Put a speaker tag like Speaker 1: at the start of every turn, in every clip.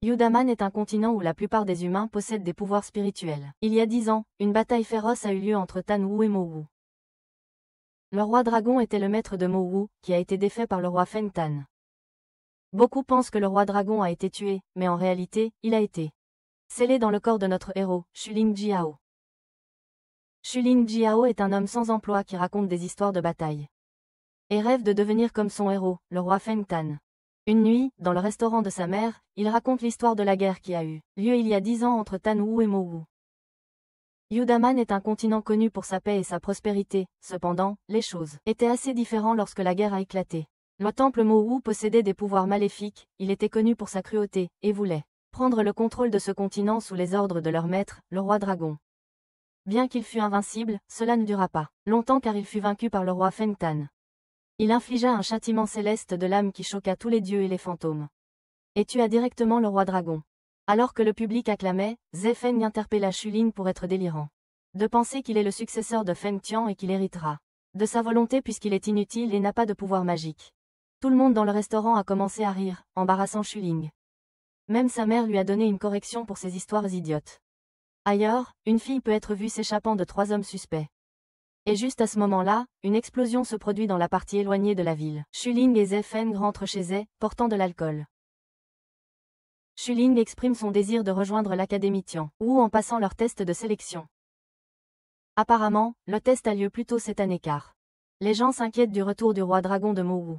Speaker 1: Yudaman est un continent où la plupart des humains possèdent des pouvoirs spirituels. Il y a 10 ans, une bataille féroce a eu lieu entre Tan-Wu et Mo-Wu. Le roi dragon était le maître de Mo-Wu, qui a été défait par le roi Feng Tan. Beaucoup pensent que le roi dragon a été tué, mais en réalité, il a été scellé dans le corps de notre héros, Shuling Jiao. Shuling Jiao est un homme sans emploi qui raconte des histoires de bataille et rêve de devenir comme son héros, le roi Feng Tan. Une nuit, dans le restaurant de sa mère, il raconte l'histoire de la guerre qui a eu lieu il y a 10 ans entre Tan-Wu et Mo-Wu. Yudaman est un continent connu pour sa paix et sa prospérité, cependant, les choses étaient assez différentes lorsque la guerre a éclaté. Le temple Mo-Wu possédait des pouvoirs maléfiques, il était connu pour sa cruauté, et voulait prendre le contrôle de ce continent sous les ordres de leur maître, le roi dragon. Bien qu'il fût invincible, cela ne dura pas longtemps car il fut vaincu par le roi Feng Tan. Il infligea un châtiment céleste de l'âme qui choqua tous les dieux et les fantômes. Et tua directement le roi dragon. Alors que le public acclamait, Ze Feng interpella Shuling pour être délirant. De penser qu'il est le successeur de Feng Tian et qu'il héritera de sa volonté puisqu'il est inutile et n'a pas de pouvoir magique. Tout le monde dans le restaurant a commencé à rire, embarrassant Shuling. Même sa mère lui a donné une correction pour ses histoires idiotes. Ailleurs, une fille peut être vue s'échappant de 3 hommes suspects. Et juste à ce moment-là, une explosion se produit dans la partie éloignée de la ville. Shuling et Ze Feng rentrent chez eux, portant de l'alcool. Shuling exprime son désir de rejoindre l'Académie Tian, ou en passant leur test de sélection. Apparemment, le test a lieu plus tôt cette année car les gens s'inquiètent du retour du roi dragon de Mo-Wu.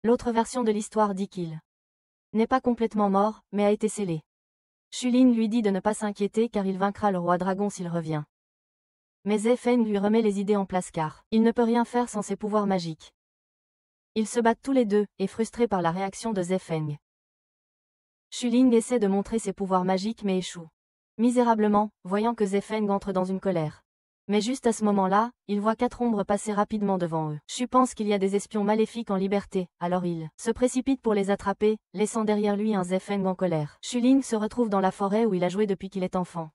Speaker 1: L'autre version de l'histoire dit qu'il n'est pas complètement mort, mais a été scellé. Shuling lui dit de ne pas s'inquiéter car il vaincra le roi dragon s'il revient. Mais Ze Feng lui remet les idées en place car il ne peut rien faire sans ses pouvoirs magiques. Ils se battent tous les deux, et frustrés par la réaction de Ze Feng. Shuling essaie de montrer ses pouvoirs magiques mais échoue misérablement, voyant que Ze Feng entre dans une colère. Mais juste à ce moment-là, il voit 4 ombres passer rapidement devant eux. Shu pense qu'il y a des espions maléfiques en liberté, alors il se précipite pour les attraper, laissant derrière lui un Ze Feng en colère. Shuling se retrouve dans la forêt où il a joué depuis qu'il est enfant.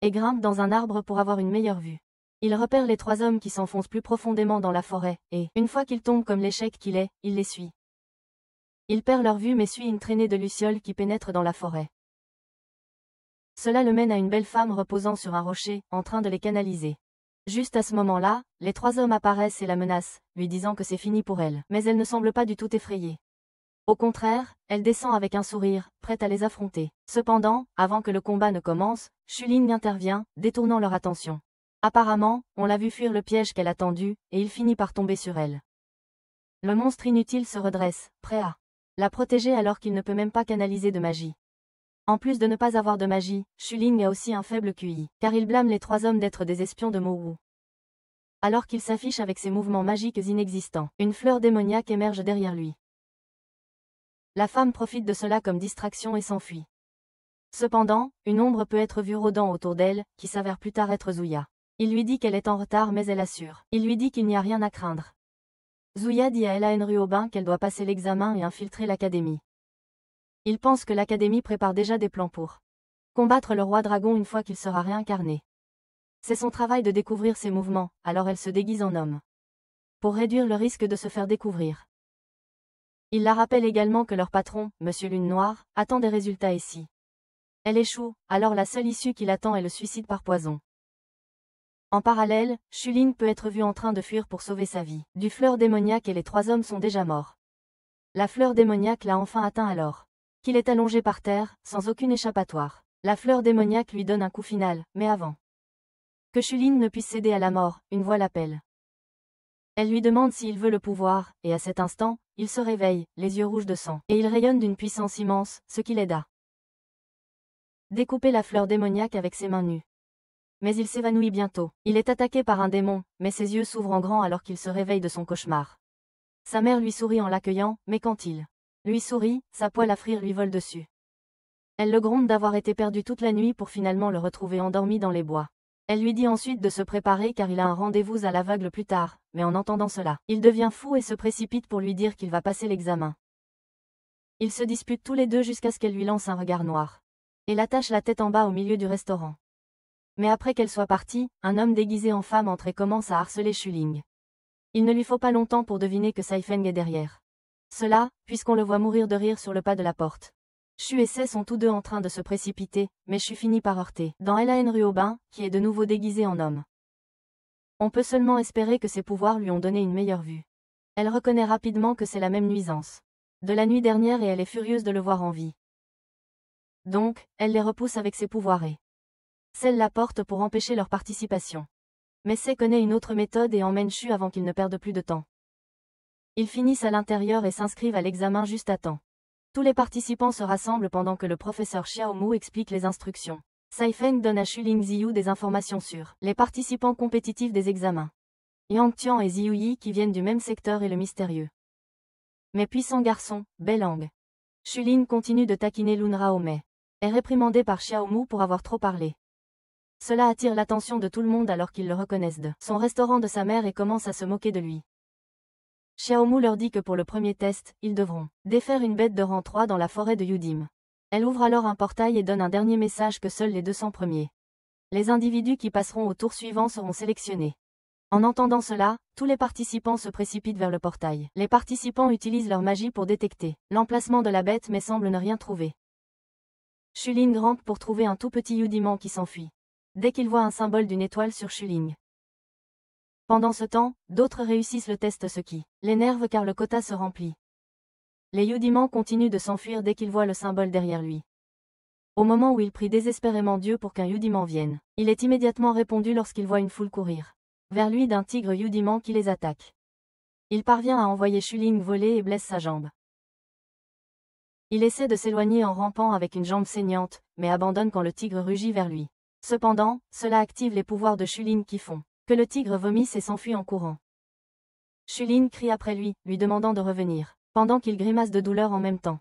Speaker 1: Et grimpe dans un arbre pour avoir une meilleure vue. Il repère les 3 hommes qui s'enfoncent plus profondément dans la forêt, et, une fois qu'il tombe comme l'échec qu'il est, il les suit. Il perd leur vue mais suit une traînée de lucioles qui pénètre dans la forêt. Cela le mène à une belle femme reposant sur un rocher, en train de les canaliser. Juste à ce moment-là, les 3 hommes apparaissent et la menacent, lui disant que c'est fini pour elle. Mais elle ne semble pas du tout effrayée. Au contraire, elle descend avec un sourire, prête à les affronter. Cependant, avant que le combat ne commence, Shuling intervient, détournant leur attention. Apparemment, on l'a vu fuir le piège qu'elle a tendu, et il finit par tomber sur elle. Le monstre inutile se redresse, prêt à la protéger alors qu'il ne peut même pas canaliser de magie. En plus de ne pas avoir de magie, Shuling a aussi un faible QI, car il blâme les 3 hommes d'être des espions de Mo-Wu. Alors qu'il s'affiche avec ses mouvements magiques inexistants, une fleur démoniaque émerge derrière lui. La femme profite de cela comme distraction et s'enfuit. Cependant, une ombre peut être vue rôdant autour d'elle, qui s'avère plus tard être Zuya. Il lui dit qu'elle est en retard mais elle assure. Il lui dit qu'il n'y a rien à craindre. Zuya dit à Elaine Ruobin qu'elle doit passer l'examen et infiltrer l'académie. Il pense que l'académie prépare déjà des plans pour combattre le roi dragon une fois qu'il sera réincarné. C'est son travail de découvrir ses mouvements, alors elle se déguise en homme. Pour réduire le risque de se faire découvrir. Il la rappelle également que leur patron, Monsieur Lune Noire, attend des résultats et si elle échoue, alors la seule issue qui l'attend est le suicide par poison. En parallèle, Shuling peut être vu en train de fuir pour sauver sa vie. Du fleur démoniaque et les 3 hommes sont déjà morts. La fleur démoniaque l'a enfin atteint alors qu'il est allongé par terre, sans aucune échappatoire. La fleur démoniaque lui donne un coup final, mais avant que Shuling ne puisse céder à la mort, une voix l'appelle. Elle lui demande s'il veut le pouvoir, et à cet instant, il se réveille, les yeux rouges de sang, et il rayonne d'une puissance immense, ce qui l'aide à découper la fleur démoniaque avec ses mains nues. Mais il s'évanouit bientôt. Il est attaqué par un démon, mais ses yeux s'ouvrent en grand alors qu'il se réveille de son cauchemar. Sa mère lui sourit en l'accueillant, mais quand il lui sourit, sa poêle à frire lui vole dessus. Elle le gronde d'avoir été perdu toute la nuit pour finalement le retrouver endormi dans les bois. Elle lui dit ensuite de se préparer car il a un rendez-vous à l'aveugle plus tard, mais en entendant cela, il devient fou et se précipite pour lui dire qu'il va passer l'examen. Ils se disputent tous les deux jusqu'à ce qu'elle lui lance un regard noir. Et l'attache la tête en bas au milieu du restaurant. Mais après qu'elle soit partie, un homme déguisé en femme entre et commence à harceler Shuling. Il ne lui faut pas longtemps pour deviner que Saifeng est derrière. Cela, puisqu'on le voit mourir de rire sur le pas de la porte. Shu et Se sont tous deux en train de se précipiter, mais Shu finit par heurter dans Elaine Ruobin, qui est de nouveau déguisée en homme. On peut seulement espérer que ses pouvoirs lui ont donné une meilleure vue. Elle reconnaît rapidement que c'est la même nuisance de la nuit dernière et elle est furieuse de le voir en vie. Donc, elle les repousse avec ses pouvoirs et scelle la porte pour empêcher leur participation. Mais Se connaît une autre méthode et emmène Shu avant qu'ils ne perdent plus de temps. Ils finissent à l'intérieur et s'inscrivent à l'examen juste à temps. Tous les participants se rassemblent pendant que le professeur Xiaomu explique les instructions. Saifeng donne à Shuling Ziyu des informations sur les participants compétitifs des examens. Yang Tian et Ziyu Yi qui viennent du même secteur et le mystérieux mais puissant garçon, Belang. Shuling continue de taquiner Lun Rao mais est réprimandé par Xiaomu pour avoir trop parlé. Cela attire l'attention de tout le monde alors qu'ils le reconnaissent de son restaurant de sa mère et commencent à se moquer de lui. Xiaomu leur dit que pour le premier test, ils devront défaire une bête de rang 3 dans la forêt de Yudim. Elle ouvre alors un portail et donne un dernier message que seuls les 200 premiers. Les individus qui passeront au tour suivant seront sélectionnés. En entendant cela, tous les participants se précipitent vers le portail. Les participants utilisent leur magie pour détecter l'emplacement de la bête mais semblent ne rien trouver. Shuling rampe pour trouver un tout petit Yudiman qui s'enfuit. Dès qu'il voit un symbole d'une étoile sur Shuling. Pendant ce temps, d'autres réussissent le test ce qui l'énerve car le quota se remplit. Les Yudimans continuent de s'enfuir dès qu'ils voient le symbole derrière lui. Au moment où il prie désespérément Dieu pour qu'un Yudiman vienne, il est immédiatement répondu lorsqu'il voit une foule courir vers lui d'un tigre Yudiman qui les attaque. Il parvient à envoyer Shuling voler et blesse sa jambe. Il essaie de s'éloigner en rampant avec une jambe saignante, mais abandonne quand le tigre rugit vers lui. Cependant, cela active les pouvoirs de Shuling qui font que le tigre vomisse et s'enfuit en courant. Shuling crie après lui, lui demandant de revenir, pendant qu'il grimace de douleur en même temps.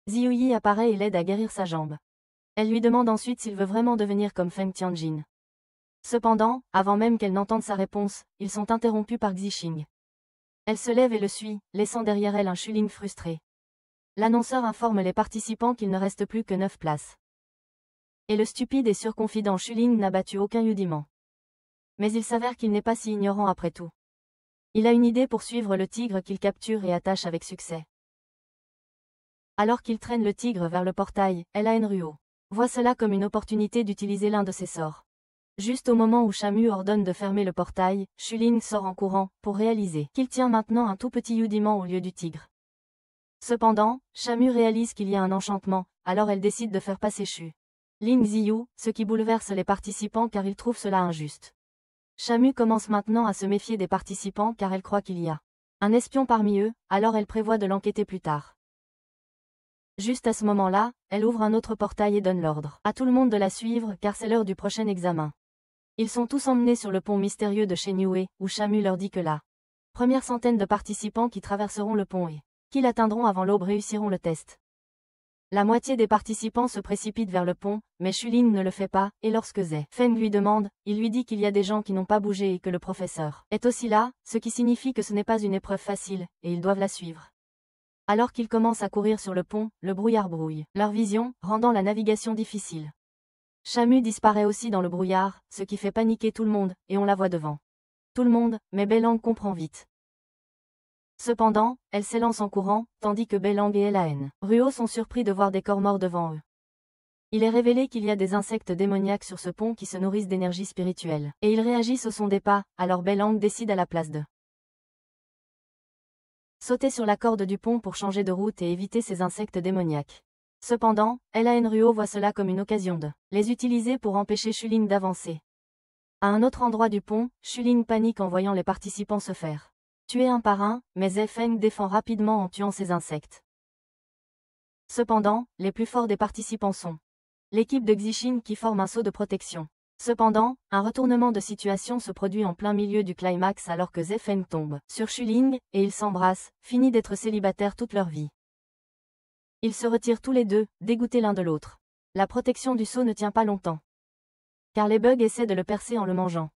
Speaker 1: Ziyu Yi apparaît et l'aide à guérir sa jambe. Elle lui demande ensuite s'il veut vraiment devenir comme Feng Tianjin. Cependant, avant même qu'elle n'entende sa réponse, ils sont interrompus par Xixing. Elle se lève et le suit, laissant derrière elle un Shuling frustré. L'annonceur informe les participants qu'il ne reste plus que 9 places. Et le stupide et surconfident Shuling n'a battu aucun Yudiman. Mais il s'avère qu'il n'est pas si ignorant après tout. Il a une idée pour suivre le tigre qu'il capture et attache avec succès. Alors qu'il traîne le tigre vers le portail, Elaine Ruo voit cela comme une opportunité d'utiliser l'un de ses sorts. Juste au moment où Shamu ordonne de fermer le portail, Shuling sort en courant, pour réaliser qu'il tient maintenant un tout petit Yudiman au lieu du tigre. Cependant, Shamu réalise qu'il y a un enchantement, alors elle décide de faire passer Shu Ling Ziyu, ce qui bouleverse les participants car ils trouvent cela injuste. Shamu commence maintenant à se méfier des participants car elle croit qu'il y a un espion parmi eux, alors elle prévoit de l'enquêter plus tard. Juste à ce moment-là, elle ouvre un autre portail et donne l'ordre à tout le monde de la suivre car c'est l'heure du prochain examen. Ils sont tous emmenés sur le pont mystérieux de Shenyue, où Shamu leur dit que la première centaine de participants qui traverseront le pont et qui l'atteindront avant l'aube réussiront le test. La moitié des participants se précipitent vers le pont, mais Shuling ne le fait pas, et lorsque Ze Feng lui demande, il lui dit qu'il y a des gens qui n'ont pas bougé et que le professeur est aussi là, ce qui signifie que ce n'est pas une épreuve facile, et ils doivent la suivre. Alors qu'ils commencent à courir sur le pont, le brouillard brouille leur vision, rendant la navigation difficile. Shamu disparaît aussi dans le brouillard, ce qui fait paniquer tout le monde, et on la voit devant tout le monde, mais Belang comprend vite. Cependant, elle s'élance en courant, tandis que Belang et Elaine Ruo sont surpris de voir des corps morts devant eux. Il est révélé qu'il y a des insectes démoniaques sur ce pont qui se nourrissent d'énergie spirituelle, et ils réagissent au son des pas, alors Belang décide à la place de sauter sur la corde du pont pour changer de route et éviter ces insectes démoniaques. Cependant, Elaine Ruo voit cela comme une occasion de les utiliser pour empêcher Shuling d'avancer. À un autre endroit du pont, Shuling panique en voyant les participants se faire tuer un par un, mais Ze Feng défend rapidement en tuant ces insectes. Cependant, les plus forts des participants sont l'équipe de Xixing qui forme un sceau de protection. Cependant, un retournement de situation se produit en plein milieu du climax alors que Ze Feng tombe sur Shuling, et ils s'embrassent, finis d'être célibataires toute leur vie. Ils se retirent tous les deux, dégoûtés l'un de l'autre. La protection du sceau ne tient pas longtemps. Car les bugs essaient de le percer en le mangeant.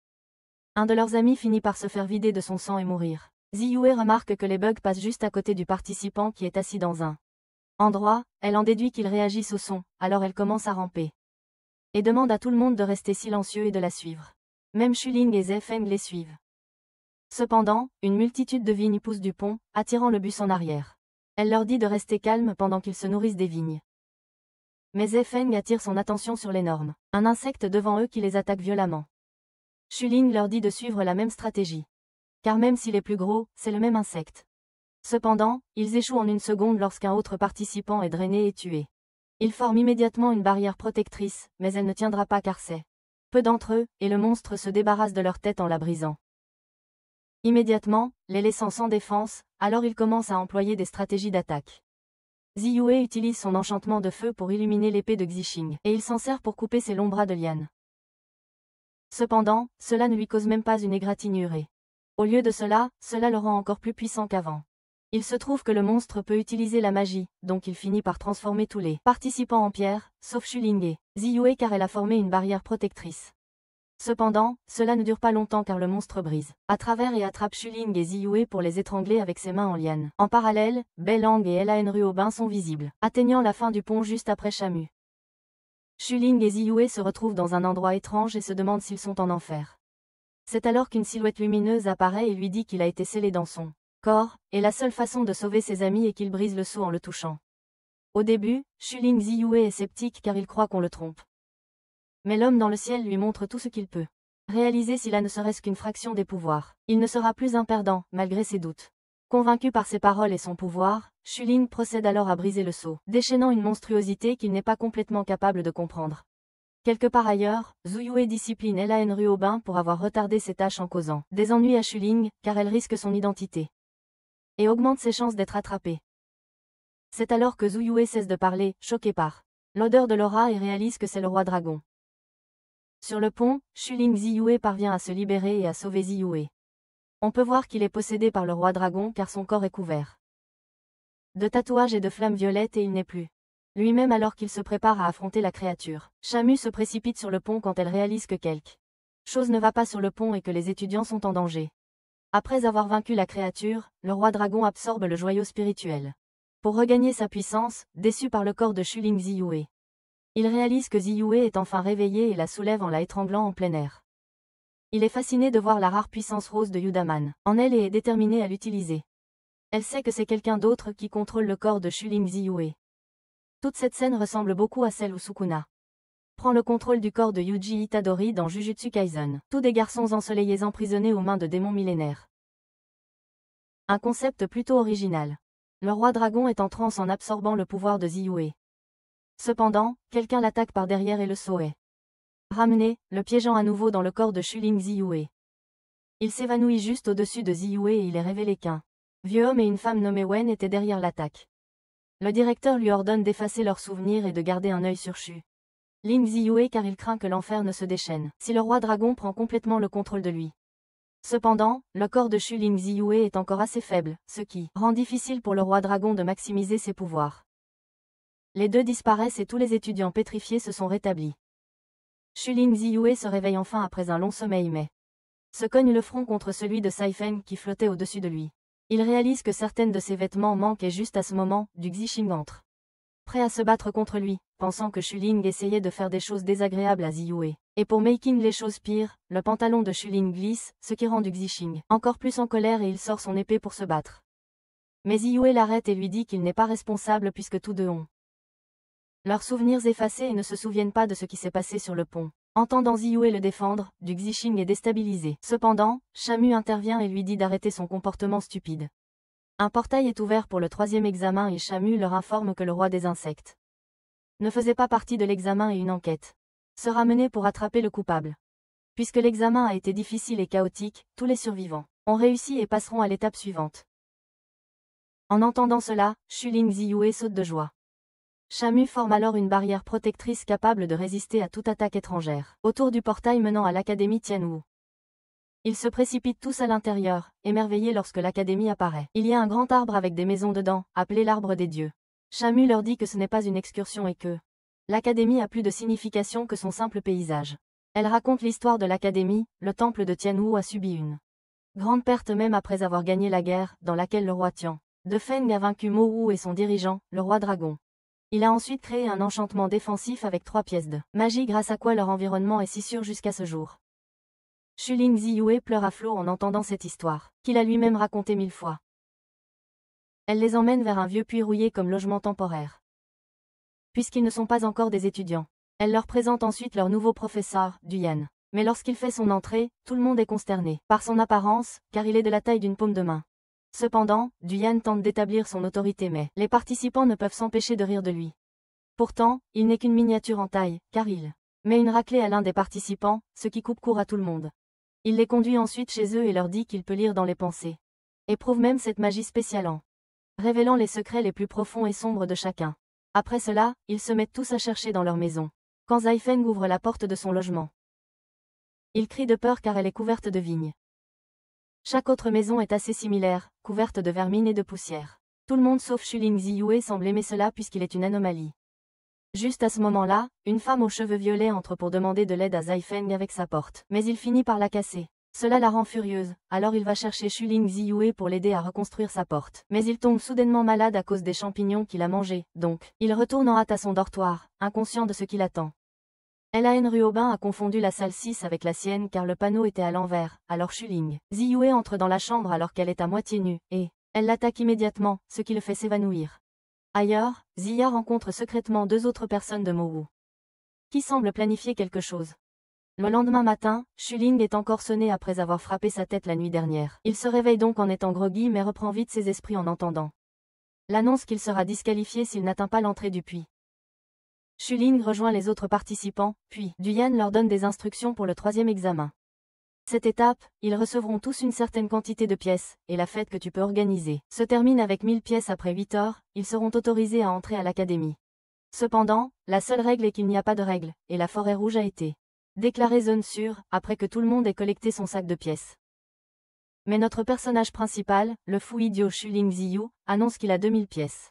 Speaker 1: Un de leurs amis finit par se faire vider de son sang et mourir. Ziyue remarque que les bugs passent juste à côté du participant qui est assis dans un endroit, elle en déduit qu'ils réagissent au son, alors elle commence à ramper. Et demande à tout le monde de rester silencieux et de la suivre. Même Shuling et Ze Feng les suivent. Cependant, une multitude de vignes pousse du pont, attirant le bus en arrière. Elle leur dit de rester calmes pendant qu'ils se nourrissent des vignes. Mais Zefeng attire son attention sur l'énorme, un insecte devant eux qui les attaque violemment. Shuling leur dit de suivre la même stratégie. Car même s'il est plus gros, c'est le même insecte. Cependant, ils échouent en une seconde lorsqu'un autre participant est drainé et tué. Ils forment immédiatement une barrière protectrice, mais elle ne tiendra pas car c'est peu d'entre eux, et le monstre se débarrasse de leur tête en la brisant. Immédiatement, les laissant sans défense, alors ils commencent à employer des stratégies d'attaque. Ziyue utilise son enchantement de feu pour illuminer l'épée de Xixing, et il s'en sert pour couper ses longs bras de liane. Cependant, cela ne lui cause même pas une égratignure et, au lieu de cela, cela le rend encore plus puissant qu'avant. Il se trouve que le monstre peut utiliser la magie, donc il finit par transformer tous les participants en pierre, sauf Shuling et Ziyue car elle a formé une barrière protectrice. Cependant, cela ne dure pas longtemps car le monstre brise à travers et attrape Shuling et Ziyue pour les étrangler avec ses mains en liane. En parallèle, Belang et Lan Ruobin sont visibles, atteignant la fin du pont juste après Shamu. Shuling et Ziyue se retrouvent dans un endroit étrange et se demandent s'ils sont en enfer. C'est alors qu'une silhouette lumineuse apparaît et lui dit qu'il a été scellé dans son corps, et la seule façon de sauver ses amis est qu'il brise le sceau en le touchant. Au début, Shuling Ziyue est sceptique car il croit qu'on le trompe. Mais l'homme dans le ciel lui montre tout ce qu'il peut réaliser s'il a ne serait-ce qu'une fraction des pouvoirs. Il ne sera plus un perdant, malgré ses doutes. Convaincu par ses paroles et son pouvoir, Shuling procède alors à briser le sceau, déchaînant une monstruosité qu'il n'est pas complètement capable de comprendre. Quelque part ailleurs, Ziyue discipline Lan Ruobin pour avoir retardé ses tâches en causant des ennuis à Shuling, car elle risque son identité et augmente ses chances d'être attrapée. C'est alors que Ziyue cesse de parler, choqué par l'odeur de l'aura et réalise que c'est le roi dragon. Sur le pont, Shuling Ziyue parvient à se libérer et à sauver Ziyue. On peut voir qu'il est possédé par le roi dragon car son corps est couvert de tatouages et de flammes violettes et il n'est plus lui-même alors qu'il se prépare à affronter la créature. Shamu se précipite sur le pont quand elle réalise que quelque chose ne va pas sur le pont et que les étudiants sont en danger. Après avoir vaincu la créature, le roi dragon absorbe le joyau spirituel pour regagner sa puissance, déçu par le corps de Shuling Ziyue. Il réalise que Ziyue est enfin réveillée et la soulève en la étranglant en plein air. Il est fasciné de voir la rare puissance rose de Yudaman en elle et est déterminé à l'utiliser. Elle sait que c'est quelqu'un d'autre qui contrôle le corps de Shuling Ziyue. Toute cette scène ressemble beaucoup à celle où Sukuna prend le contrôle du corps de Yuji Itadori dans Jujutsu Kaisen, tous des garçons ensoleillés emprisonnés aux mains de démons millénaires. Un concept plutôt original. Le roi dragon est en transe en absorbant le pouvoir de Ziyue. Cependant, quelqu'un l'attaque par derrière et le saut est ramené, le piégeant à nouveau dans le corps de Shuling Ziyue. Il s'évanouit juste au-dessus de Ziyue et il est révélé qu'un vieux homme et une femme nommés Wen étaient derrière l'attaque. Le directeur lui ordonne d'effacer leurs souvenirs et de garder un œil sur Shuling Ziyue car il craint que l'enfer ne se déchaîne si le roi dragon prend complètement le contrôle de lui. Cependant, le corps de Shuling Ziyue est encore assez faible, ce qui rend difficile pour le roi dragon de maximiser ses pouvoirs. Les deux disparaissent et tous les étudiants pétrifiés se sont rétablis. Shuling Ziyue se réveille enfin après un long sommeil mais se cogne le front contre celui de Saifeng qui flottait au-dessus de lui. Il réalise que certaines de ses vêtements manquent et juste à ce moment, du Xixing entre. Prêt à se battre contre lui, pensant que Shuling essayait de faire des choses désagréables à Ziyue. Et pour making les choses pires, le pantalon de Shuling glisse, ce qui rend du Xixing encore plus en colère et il sort son épée pour se battre. Mais Ziyue l'arrête et lui dit qu'il n'est pas responsable puisque tous deux ont leurs souvenirs effacés et ne se souviennent pas de ce qui s'est passé sur le pont. Entendant Ziyue le défendre, du Xixing est déstabilisé. Cependant, Shamu intervient et lui dit d'arrêter son comportement stupide. Un portail est ouvert pour le 3e examen et Shamu leur informe que le roi des insectes ne faisait pas partie de l'examen et une enquête sera menée pour attraper le coupable. Puisque l'examen a été difficile et chaotique, tous les survivants ont réussi et passeront à l'étape suivante. En entendant cela, Shuling Ziyue saute de joie. Shamu forme alors une barrière protectrice capable de résister à toute attaque étrangère, autour du portail menant à l'académie Tianwu. Ils se précipitent tous à l'intérieur, émerveillés lorsque l'académie apparaît. Il y a un grand arbre avec des maisons dedans, appelé l'arbre des dieux. Shamu leur dit que ce n'est pas une excursion et que l'académie a plus de signification que son simple paysage. Elle raconte l'histoire de l'académie, le temple de Tianwu a subi une grande perte même après avoir gagné la guerre, dans laquelle le roi Tian de Feng a vaincu Mo Wu et son dirigeant, le roi dragon. Il a ensuite créé un enchantement défensif avec 3 pièces de magie grâce à quoi leur environnement est si sûr jusqu'à ce jour. Shuling Ziyue pleure à flots en entendant cette histoire, qu'il a lui-même racontée 1000 fois. Elle les emmène vers un vieux puits rouillé comme logement temporaire. puisqu'ils ne sont pas encore des étudiants. Elle leur présente ensuite leur nouveau professeur, Duyan. Mais lorsqu'il fait son entrée, tout le monde est consterné par son apparence, car il est de la taille d'une paume de main. Cependant, Duyan tente d'établir son autorité mais les participants ne peuvent s'empêcher de rire de lui. Pourtant, il n'est qu'une miniature en taille, car il met une raclée à l'un des participants, ce qui coupe court à tout le monde. Il les conduit ensuite chez eux et leur dit qu'il peut lire dans les pensées. Et prouve même cette magie spéciale en révélant les secrets les plus profonds et sombres de chacun. Après cela, ils se mettent tous à chercher dans leur maison. Quand Zai Feng ouvre la porte de son logement, il crie de peur car elle est couverte de vignes. Chaque autre maison est assez similaire, couverte de vermine et de poussière. Tout le monde sauf Shuling Ziyue semble aimer cela puisqu'il est une anomalie. Juste à ce moment-là, une femme aux cheveux violets entre pour demander de l'aide à Zai Feng avec sa porte. Mais il finit par la casser. Cela la rend furieuse, alors il va chercher Shuling Ziyue pour l'aider à reconstruire sa porte. Mais il tombe soudainement malade à cause des champignons qu'il a mangés, donc, il retourne en hâte à son dortoir, inconscient de ce qui l'attend. Lan Ruobin a confondu la salle 6 avec la sienne car le panneau était à l'envers, alors Shuling Ziyue entre dans la chambre alors qu'elle est à moitié nue, et elle l'attaque immédiatement, ce qui le fait s'évanouir. Ailleurs, Ziya rencontre secrètement deux autres personnes de Mowu, qui semblent planifier quelque chose. Le lendemain matin, Shuling est encore sonné après avoir frappé sa tête la nuit dernière. Il se réveille donc en étant groggy mais reprend vite ses esprits en entendant l'annonce qu'il sera disqualifié s'il n'atteint pas l'entrée du puits. Shuling rejoint les autres participants, puis Duyan leur donne des instructions pour le troisième examen. Cette étape, ils recevront tous une certaine quantité de pièces, et la fête que tu peux organiser se termine avec 1000 pièces après 8 heures, ils seront autorisés à entrer à l'académie. Cependant, la seule règle est qu'il n'y a pas de règle, et la forêt rouge a été déclarée zone sûre, après que tout le monde ait collecté son sac de pièces. Mais notre personnage principal, le fou idiot Shuling Ziyu, annonce qu'il a 2000 pièces.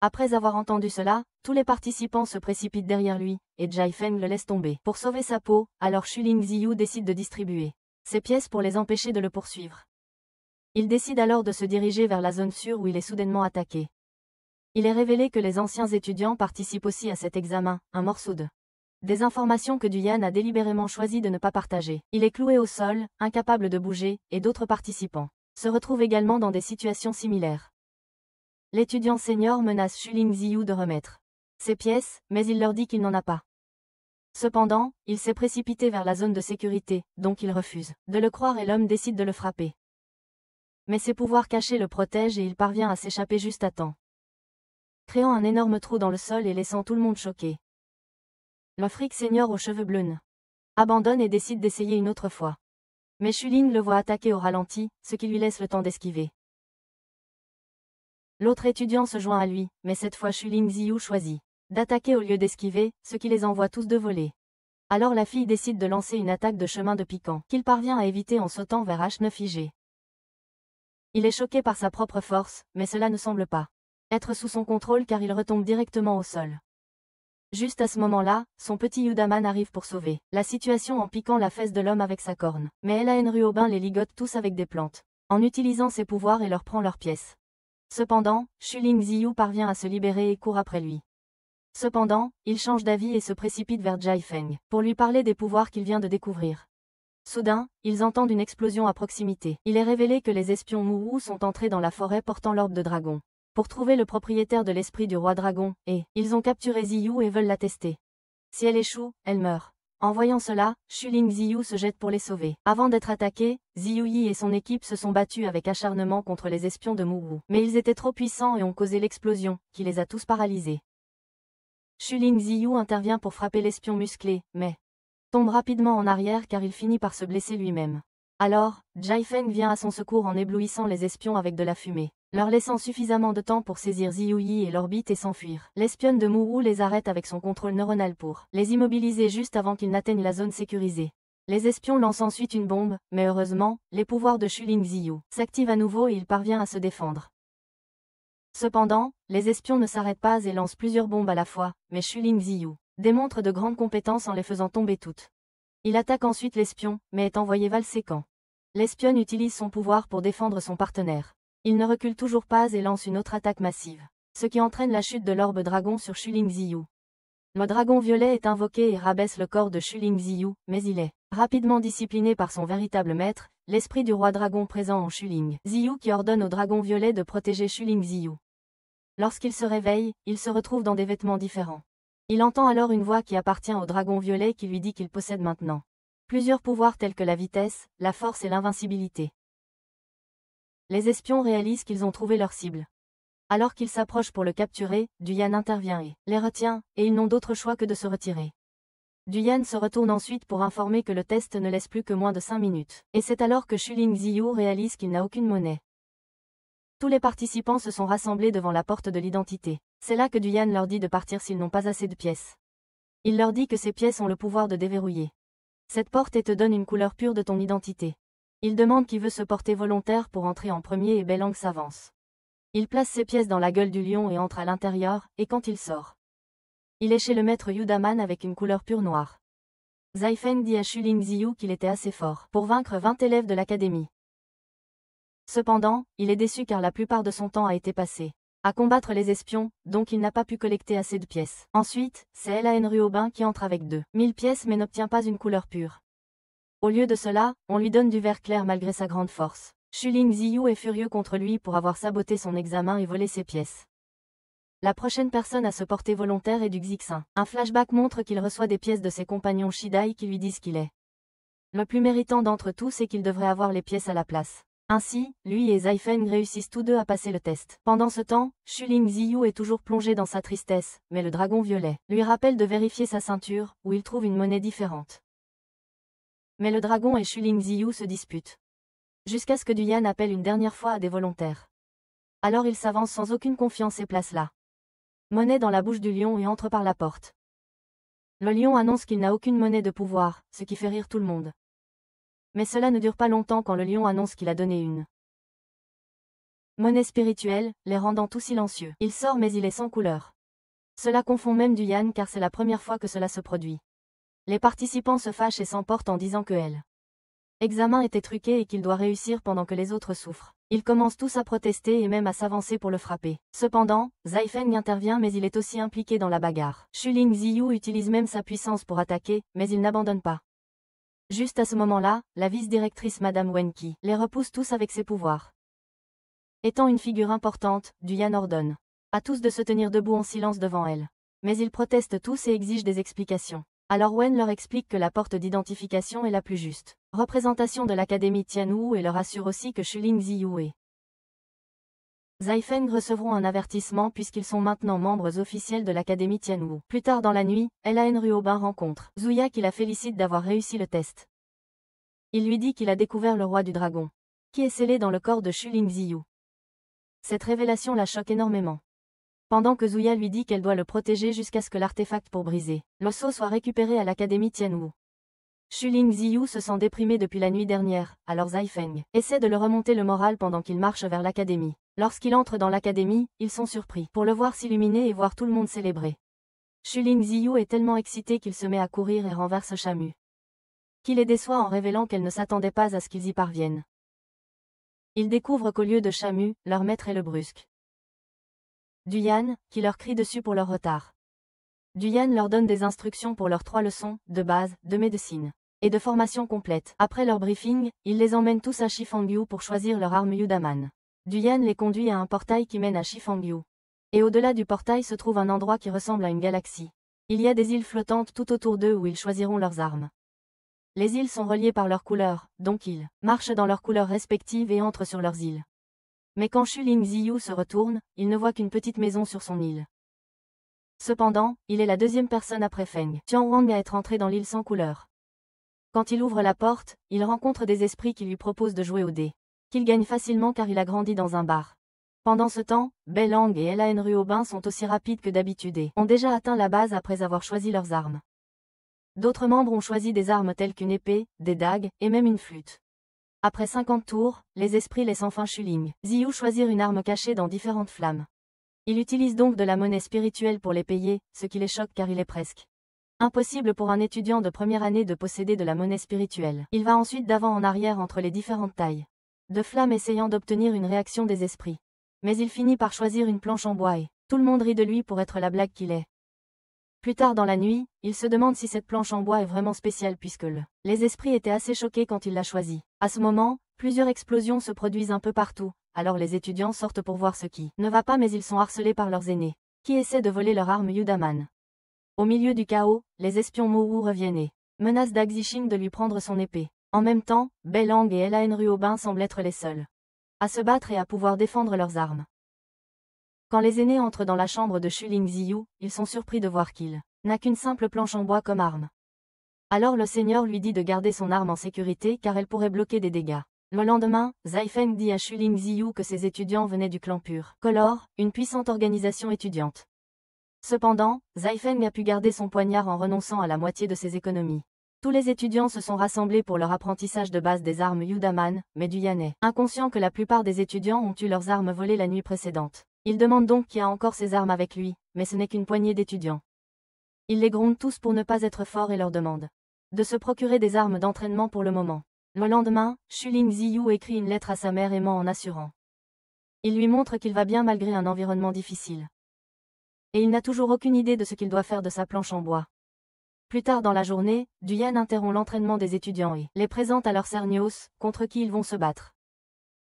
Speaker 1: Après avoir entendu cela, tous les participants se précipitent derrière lui, et Zai Feng le laisse tomber. Pour sauver sa peau, alors Shuling Ziyu décide de distribuer ses pièces pour les empêcher de le poursuivre. Il décide alors de se diriger vers la zone sûre où il est soudainement attaqué. Il est révélé que les anciens étudiants participent aussi à cet examen, un morceau de des informations que Duyan a délibérément choisi de ne pas partager. Il est cloué au sol, incapable de bouger, et d'autres participants se retrouvent également dans des situations similaires. L'étudiant senior menace Shuling Ziyu de remettre ses pièces, mais il leur dit qu'il n'en a pas. Cependant, il s'est précipité vers la zone de sécurité, donc il refuse de le croire et l'homme décide de le frapper. Mais ses pouvoirs cachés le protègent et il parvient à s'échapper juste à temps, créant un énorme trou dans le sol et laissant tout le monde choqué. Le fric senior aux cheveux bleus abandonne et décide d'essayer une autre fois. Mais Shuling le voit attaquer au ralenti, ce qui lui laisse le temps d'esquiver. L'autre étudiant se joint à lui, mais cette fois Shuling Ziyu choisit d'attaquer au lieu d'esquiver, ce qui les envoie tous de voler. Alors la fille décide de lancer une attaque de chemin de piquant, qu'il parvient à éviter en sautant vers H9IG. Il est choqué par sa propre force, mais cela ne semble pas être sous son contrôle car il retombe directement au sol. Juste à ce moment-là, son petit Yudaman arrive pour sauver la situation en piquant la fesse de l'homme avec sa corne. Mais Lan Ruobin les ligote tous avec des plantes, en utilisant ses pouvoirs et leur prend leurs pièces. Cependant, Shuling Ziyu parvient à se libérer et court après lui. Cependant, il change d'avis et se précipite vers Zai Feng, pour lui parler des pouvoirs qu'il vient de découvrir. Soudain, ils entendent une explosion à proximité. Il est révélé que les espions Mowu sont entrés dans la forêt portant l'orbe de dragon pour trouver le propriétaire de l'esprit du roi dragon, et ils ont capturé Ziyu et veulent la tester. Si elle échoue, elle meurt. En voyant cela, Shuling Ziyu se jette pour les sauver. Avant d'être attaqué, Ziyu Yi et son équipe se sont battus avec acharnement contre les espions de Mowu. Mais ils étaient trop puissants et ont causé l'explosion, qui les a tous paralysés. Shuling Ziyu intervient pour frapper l'espion musclé, mais tombe rapidement en arrière car il finit par se blesser lui-même. Alors, Zai Feng vient à son secours en éblouissant les espions avec de la fumée, leur laissant suffisamment de temps pour saisir Ziyu Yi et l'orbite et s'enfuir. L'espionne de Mowu les arrête avec son contrôle neuronal pour les immobiliser juste avant qu'ils n'atteignent la zone sécurisée. Les espions lancent ensuite une bombe, mais heureusement, les pouvoirs de Shuling Ziyu s'activent à nouveau et il parvient à se défendre. Cependant, les espions ne s'arrêtent pas et lancent plusieurs bombes à la fois, mais Shuling Ziyu démontre de grandes compétences en les faisant tomber toutes. Il attaque ensuite l'espion, mais est envoyé valser quand l'espionne utilise son pouvoir pour défendre son partenaire. Il ne recule toujours pas et lance une autre attaque massive, ce qui entraîne la chute de l'orbe dragon sur Shuling Ziyu. Le dragon violet est invoqué et rabaisse le corps de Shuling Ziyu, mais il est rapidement discipliné par son véritable maître, l'esprit du roi dragon présent en Shuling Ziyu qui ordonne au dragon violet de protéger Shuling Ziyu. Lorsqu'il se réveille, il se retrouve dans des vêtements différents. Il entend alors une voix qui appartient au dragon violet qui lui dit qu'il possède maintenant plusieurs pouvoirs tels que la vitesse, la force et l'invincibilité. Les espions réalisent qu'ils ont trouvé leur cible. Alors qu'ils s'approchent pour le capturer, Duyan intervient et les retient, et ils n'ont d'autre choix que de se retirer. Duyan se retourne ensuite pour informer que le test ne laisse plus que moins de 5 minutes. Et c'est alors que Shuling Ziyu réalise qu'il n'a aucune monnaie. Tous les participants se sont rassemblés devant la porte de l'identité. C'est là que Duyan leur dit de partir s'ils n'ont pas assez de pièces. Il leur dit que ces pièces ont le pouvoir de déverrouiller cette porte et te donne une couleur pure de ton identité. Il demande qui veut se porter volontaire pour entrer en premier et Belang s'avance. Il place ses pièces dans la gueule du lion et entre à l'intérieur, et quand il sort, il est chez le maître Yudaman avec une couleur pure noire. Zai Feng dit à Shuling Ziyu qu'il était assez fort pour vaincre 20 élèves de l'académie. Cependant, il est déçu car la plupart de son temps a été passé à combattre les espions, donc il n'a pas pu collecter assez de pièces. Ensuite, c'est Lan Ruobin qui entre avec 2000 pièces mais n'obtient pas une couleur pure. Au lieu de cela, on lui donne du vert clair malgré sa grande force. Shuling Ziyu est furieux contre lui pour avoir saboté son examen et volé ses pièces. La prochaine personne à se porter volontaire est du Xixin. Un flashback montre qu'il reçoit des pièces de ses compagnons Shidai qui lui disent qu'il est le plus méritant d'entre tous et qu'il devrait avoir les pièces à la place. Ainsi, lui et Zai Feng réussissent tous deux à passer le test. Pendant ce temps, Shuling Ziyu est toujours plongé dans sa tristesse, mais le dragon violet lui rappelle de vérifier sa ceinture, où il trouve une monnaie différente. Mais le dragon et Shuling Ziyu se disputent. Jusqu'à ce que Duyan appelle une dernière fois à des volontaires. Alors il s'avance sans aucune confiance et place la monnaie dans la bouche du lion et entre par la porte. Le lion annonce qu'il n'a aucune monnaie de pouvoir, ce qui fait rire tout le monde. Mais cela ne dure pas longtemps quand le lion annonce qu'il a donné une monnaie spirituelle, les rendant tout silencieux. Il sort mais il est sans couleur. Cela confond même Duyan car c'est la première fois que cela se produit. Les participants se fâchent et s'emportent en disant que l'examen était truqué et qu'il doit réussir pendant que les autres souffrent. Ils commencent tous à protester et même à s'avancer pour le frapper. Cependant, Zai Feng intervient mais il est aussi impliqué dans la bagarre. Shuling Ziyu utilise même sa puissance pour attaquer, mais il n'abandonne pas. Juste à ce moment-là, la vice-directrice Madame Wenqi les repousse tous avec ses pouvoirs. Étant une figure importante, Duyan ordonne à tous de se tenir debout en silence devant elle. Mais ils protestent tous et exigent des explications. Alors Wen leur explique que la porte d'identification est la plus juste représentation de l'académie Tianwu et leur assure aussi que Shuling Ziyu et Zai Feng recevront un avertissement puisqu'ils sont maintenant membres officiels de l'académie Tianwu. Plus tard dans la nuit, Lan Ruobin rencontre Zuya qui la félicite d'avoir réussi le test. Il lui dit qu'il a découvert le roi du dragon, qui est scellé dans le corps de Shuling Ziyu. Cette révélation la choque énormément. Pendant que Zuya lui dit qu'elle doit le protéger jusqu'à ce que l'artefact pour briser l'osso soit récupéré à l'académie Tianwu. Shuling Ziyu se sent déprimé depuis la nuit dernière, alors Zai Feng essaie de le remonter le moral pendant qu'il marche vers l'académie. Lorsqu'il entre dans l'académie, ils sont surpris pour le voir s'illuminer et voir tout le monde célébrer. Shuling Ziyu est tellement excité qu'il se met à courir et renverse Shamu, qui les déçoit en révélant qu'elle ne s'attendait pas à ce qu'ils y parviennent. Ils découvrent qu'au lieu de Shamu, leur maître est le brusque Duyan, qui leur crie dessus pour leur retard. Duyan leur donne des instructions pour leurs 3 leçons, de base, de médecine et de formation complète. Après leur briefing, il les emmène tous à Shifangyu pour choisir leur arme Yudaman. Duyan les conduit à un portail qui mène à Shifangyu. Et au-delà du portail se trouve un endroit qui ressemble à une galaxie. Il y a des îles flottantes tout autour d'eux où ils choisiront leurs armes. Les îles sont reliées par leurs couleurs, donc ils marchent dans leurs couleurs respectives et entrent sur leurs îles. Mais quand Shuling Ziyu se retourne, il ne voit qu'une petite maison sur son île. Cependant, il est la deuxième personne après Feng Tianwang à être entré dans l'île sans couleur. Quand il ouvre la porte, il rencontre des esprits qui lui proposent de jouer au dé, qu'il gagne facilement car il a grandi dans un bar. Pendant ce temps, Belang et Lan Ruobin sont aussi rapides que d'habitude et ont déjà atteint la base après avoir choisi leurs armes. D'autres membres ont choisi des armes telles qu'une épée, des dagues, et même une flûte. Après 50 tours, les esprits laissent enfin Shuling Ziyu choisir une arme cachée dans différentes flammes. Il utilise donc de la monnaie spirituelle pour les payer, ce qui les choque car il est presque impossible pour un étudiant de première année de posséder de la monnaie spirituelle. Il va ensuite d'avant en arrière entre les différentes tailles de flammes essayant d'obtenir une réaction des esprits. Mais il finit par choisir une planche en bois et tout le monde rit de lui pour être la blague qu'il est. Plus tard dans la nuit, il se demande si cette planche en bois est vraiment spéciale puisque les esprits étaient assez choqués quand il l'a choisie. À ce moment, plusieurs explosions se produisent un peu partout, alors les étudiants sortent pour voir ce qui ne va pas mais ils sont harcelés par leurs aînés, qui essaient de voler leur arme Yudaman. Au milieu du chaos, les espions Mowu reviennent et menacent Dag Zixing de lui prendre son épée. En même temps, Bai Lang et Elaine Ruobin semblent être les seuls à se battre et à pouvoir défendre leurs armes. Quand les aînés entrent dans la chambre de Shuling Ziyu, ils sont surpris de voir qu'il n'a qu'une simple planche en bois comme arme. Alors le seigneur lui dit de garder son arme en sécurité car elle pourrait bloquer des dégâts. Le lendemain, Zai Feng dit à Shuling Ziyu que ses étudiants venaient du clan pur Color, une puissante organisation étudiante. Cependant, Zai Feng a pu garder son poignard en renonçant à la moitié de ses économies. Tous les étudiants se sont rassemblés pour leur apprentissage de base des armes Yudaman, mais du Yané. Inconscient que la plupart des étudiants ont eu leurs armes volées la nuit précédente. Ils demandent donc qui a encore ses armes avec lui, mais ce n'est qu'une poignée d'étudiants. Ils les grondent tous pour ne pas être forts et leur demandent de se procurer des armes d'entraînement pour le moment. Le lendemain, Shuling Ziyu écrit une lettre à sa mère aimant en assurant. Il lui montre qu'il va bien malgré un environnement difficile. Et il n'a toujours aucune idée de ce qu'il doit faire de sa planche en bois. Plus tard dans la journée, Duyan interrompt l'entraînement des étudiants et les présente à leurs Cernios, contre qui ils vont se battre.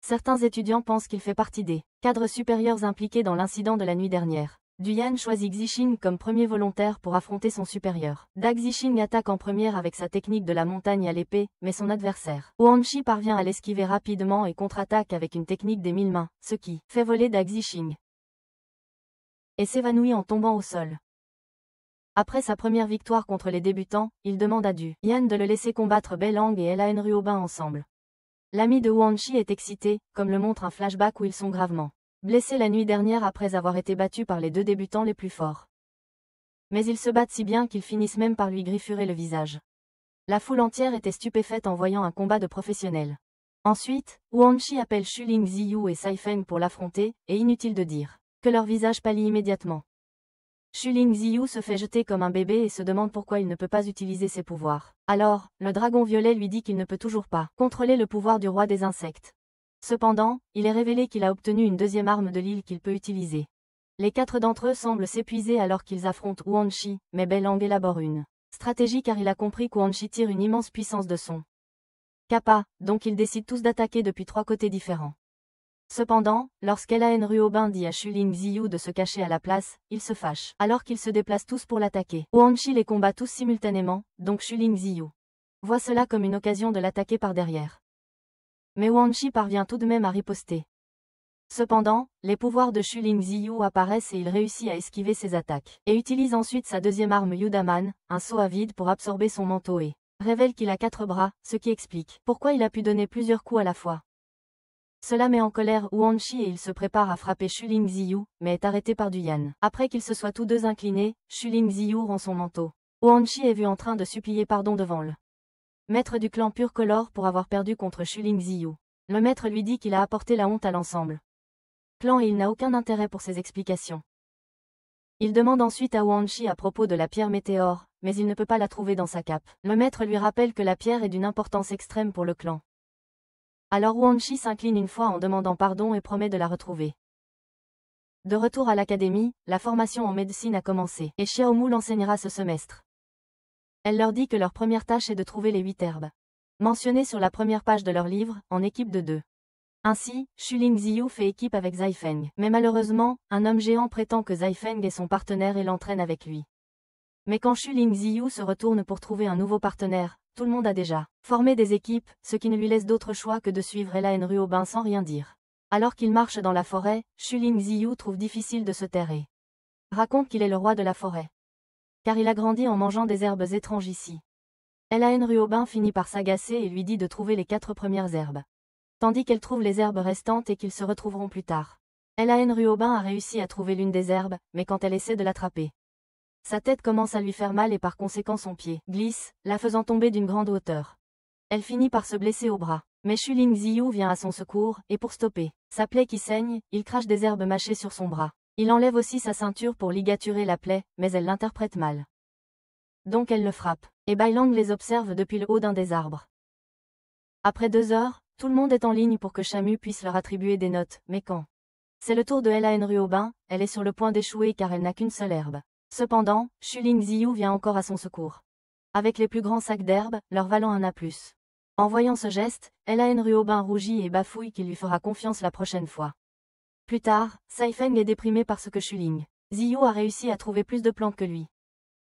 Speaker 1: Certains étudiants pensent qu'il fait partie des cadres supérieurs impliqués dans l'incident de la nuit dernière. Duyan choisit Xixing comme premier volontaire pour affronter son supérieur. Dag Zixing attaque en première avec sa technique de la montagne à l'épée, mais son adversaire, Huangshi parvient à l'esquiver rapidement et contre-attaque avec une technique des 1000 mains, ce qui fait voler Dag Zixing et s'évanouit en tombant au sol. Après sa première victoire contre les débutants, il demande à Duyan de le laisser combattre Bai Lang et Elaine Ruobin ensemble. L'ami de Huangshi est excité, comme le montre un flashback où ils sont gravement blessés la nuit dernière après avoir été battus par les deux débutants les plus forts. Mais ils se battent si bien qu'ils finissent même par lui griffurer le visage. La foule entière était stupéfaite en voyant un combat de professionnels. Ensuite, Huangshi appelle Shuling Ziyu et Zai Feng pour l'affronter, et inutile de dire que leur visage pâlit immédiatement. Shuling Ziyu se fait jeter comme un bébé et se demande pourquoi il ne peut pas utiliser ses pouvoirs. Alors, le dragon violet lui dit qu'il ne peut toujours pas contrôler le pouvoir du roi des insectes. Cependant, il est révélé qu'il a obtenu une deuxième arme de l'île qu'il peut utiliser. Les 4 d'entre eux semblent s'épuiser alors qu'ils affrontent Huangshi, mais Bai Lang élabore une stratégie car il a compris qu'Huangshi tire une immense puissance de son kappa, donc ils décident tous d'attaquer depuis 3 côtés différents. Cependant, lorsqu'Elaine Ruobin dit à Shuling Ziyu de se cacher à la place, il se fâche, alors qu'ils se déplacent tous pour l'attaquer. Huangshi les combat tous simultanément, donc Shuling Ziyu voit cela comme une occasion de l'attaquer par derrière. Mais Huangshi parvient tout de même à riposter. Cependant, les pouvoirs de Shuling Ziyu apparaissent et il réussit à esquiver ses attaques, et utilise ensuite sa deuxième arme Yudaman, un seau à vide pour absorber son manteau et révèle qu'il a 4 bras, ce qui explique pourquoi il a pu donner plusieurs coups à la fois. Cela met en colère Huangshi et il se prépare à frapper Shuling Ziyu, mais est arrêté par Duyan. Après qu'ils se soient tous deux inclinés, Shuling Ziyu rend son manteau. Huangshi est vu en train de supplier pardon devant le maître du clan Pur Color pour avoir perdu contre Shuling Ziyu. Le maître lui dit qu'il a apporté la honte à l'ensemble clan et il n'a aucun intérêt pour ses explications. Il demande ensuite à Huangshi à propos de la pierre météore, mais il ne peut pas la trouver dans sa cape. Le maître lui rappelle que la pierre est d'une importance extrême pour le clan. Alors Huangshi s'incline une fois en demandant pardon et promet de la retrouver. De retour à l'académie, la formation en médecine a commencé, et Xiaomu l'enseignera ce semestre. Elle leur dit que leur première tâche est de trouver les 8 herbes mentionnées sur la première page de leur livre, en équipe de 2. Ainsi, Shuling Ziyu fait équipe avec Zai Feng. Mais malheureusement, un homme géant prétend que Zai Feng est son partenaire et l'entraîne avec lui. Mais quand Shuling Ziyu se retourne pour trouver un nouveau partenaire, tout le monde a déjà formé des équipes, ce qui ne lui laisse d'autre choix que de suivre Elaine Ruobin sans rien dire. Alors qu'il marche dans la forêt, Shuling Ziyu trouve difficile de se taire et raconte qu'il est le roi de la forêt. Car il a grandi en mangeant des herbes étranges ici. Elaine Ruobin finit par s'agacer et lui dit de trouver les 4 premières herbes. Tandis qu'elle trouve les herbes restantes et qu'ils se retrouveront plus tard. Elaine Ruobin a réussi à trouver l'une des herbes, mais quand elle essaie de l'attraper, sa tête commence à lui faire mal et par conséquent son pied glisse, la faisant tomber d'une grande hauteur. Elle finit par se blesser au bras. Mais Shuling Ziyu vient à son secours, et pour stopper sa plaie qui saigne, il crache des herbes mâchées sur son bras. Il enlève aussi sa ceinture pour ligaturer la plaie, mais elle l'interprète mal. Donc elle le frappe, et Bai Lang les observe depuis le haut d'un des arbres. Après 2 heures, tout le monde est en ligne pour que Shamu puisse leur attribuer des notes, mais quand c'est le tour de Elaine Ruobin, elle est sur le point d'échouer car elle n'a qu'une seule herbe. Cependant, Shuling Ziyu vient encore à son secours. Avec les plus grands sacs d'herbes, leur valant un A+. En voyant ce geste, Elaine Ruobin rougit et bafouille qu'il lui fera confiance la prochaine fois. Plus tard, Zai Feng est déprimé parce que Shuling Ziyu a réussi à trouver plus de plantes que lui.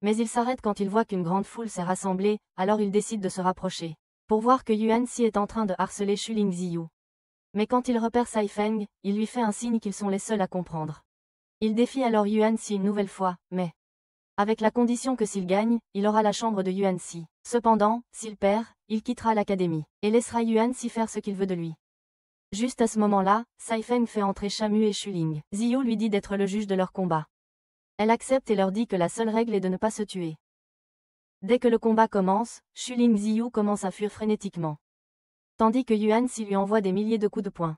Speaker 1: Mais il s'arrête quand il voit qu'une grande foule s'est rassemblée, alors il décide de se rapprocher. Pour voir que Yuan Si est en train de harceler Shu Ziyu. Mais quand il repère Sai Feng, il lui fait un signe qu'ils sont les seuls à comprendre. Il défie alors Yuan Si une nouvelle fois, mais avec la condition que s'il gagne, il aura la chambre de Yuan Si. Cependant, s'il perd, il quittera l'académie, et laissera Yuan Si faire ce qu'il veut de lui. Juste à ce moment-là, Sai Feng fait entrer Shamu et Shu Ziyu lui dit d'être le juge de leur combat. Elle accepte et leur dit que la seule règle est de ne pas se tuer. Dès que le combat commence, Shu Ziyu commence à fuir frénétiquement. Tandis que Yuan Si lui envoie des milliers de coups de poing.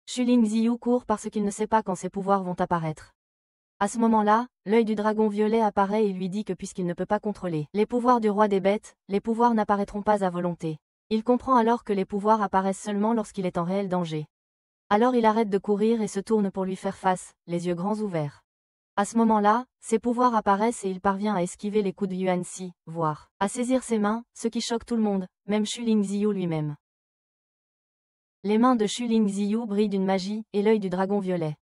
Speaker 1: Shu Ziyu court parce qu'il ne sait pas quand ses pouvoirs vont apparaître. À ce moment-là, l'œil du dragon violet apparaît et lui dit que puisqu'il ne peut pas contrôler les pouvoirs du roi des bêtes, les pouvoirs n'apparaîtront pas à volonté. Il comprend alors que les pouvoirs apparaissent seulement lorsqu'il est en réel danger. Alors il arrête de courir et se tourne pour lui faire face, les yeux grands ouverts. À ce moment-là, ses pouvoirs apparaissent et il parvient à esquiver les coups de Yuan Si, voire à saisir ses mains, ce qui choque tout le monde, même Shu Ziyu lui-même. Les mains de Shu Ziyu brillent d'une magie, et l'œil du dragon violet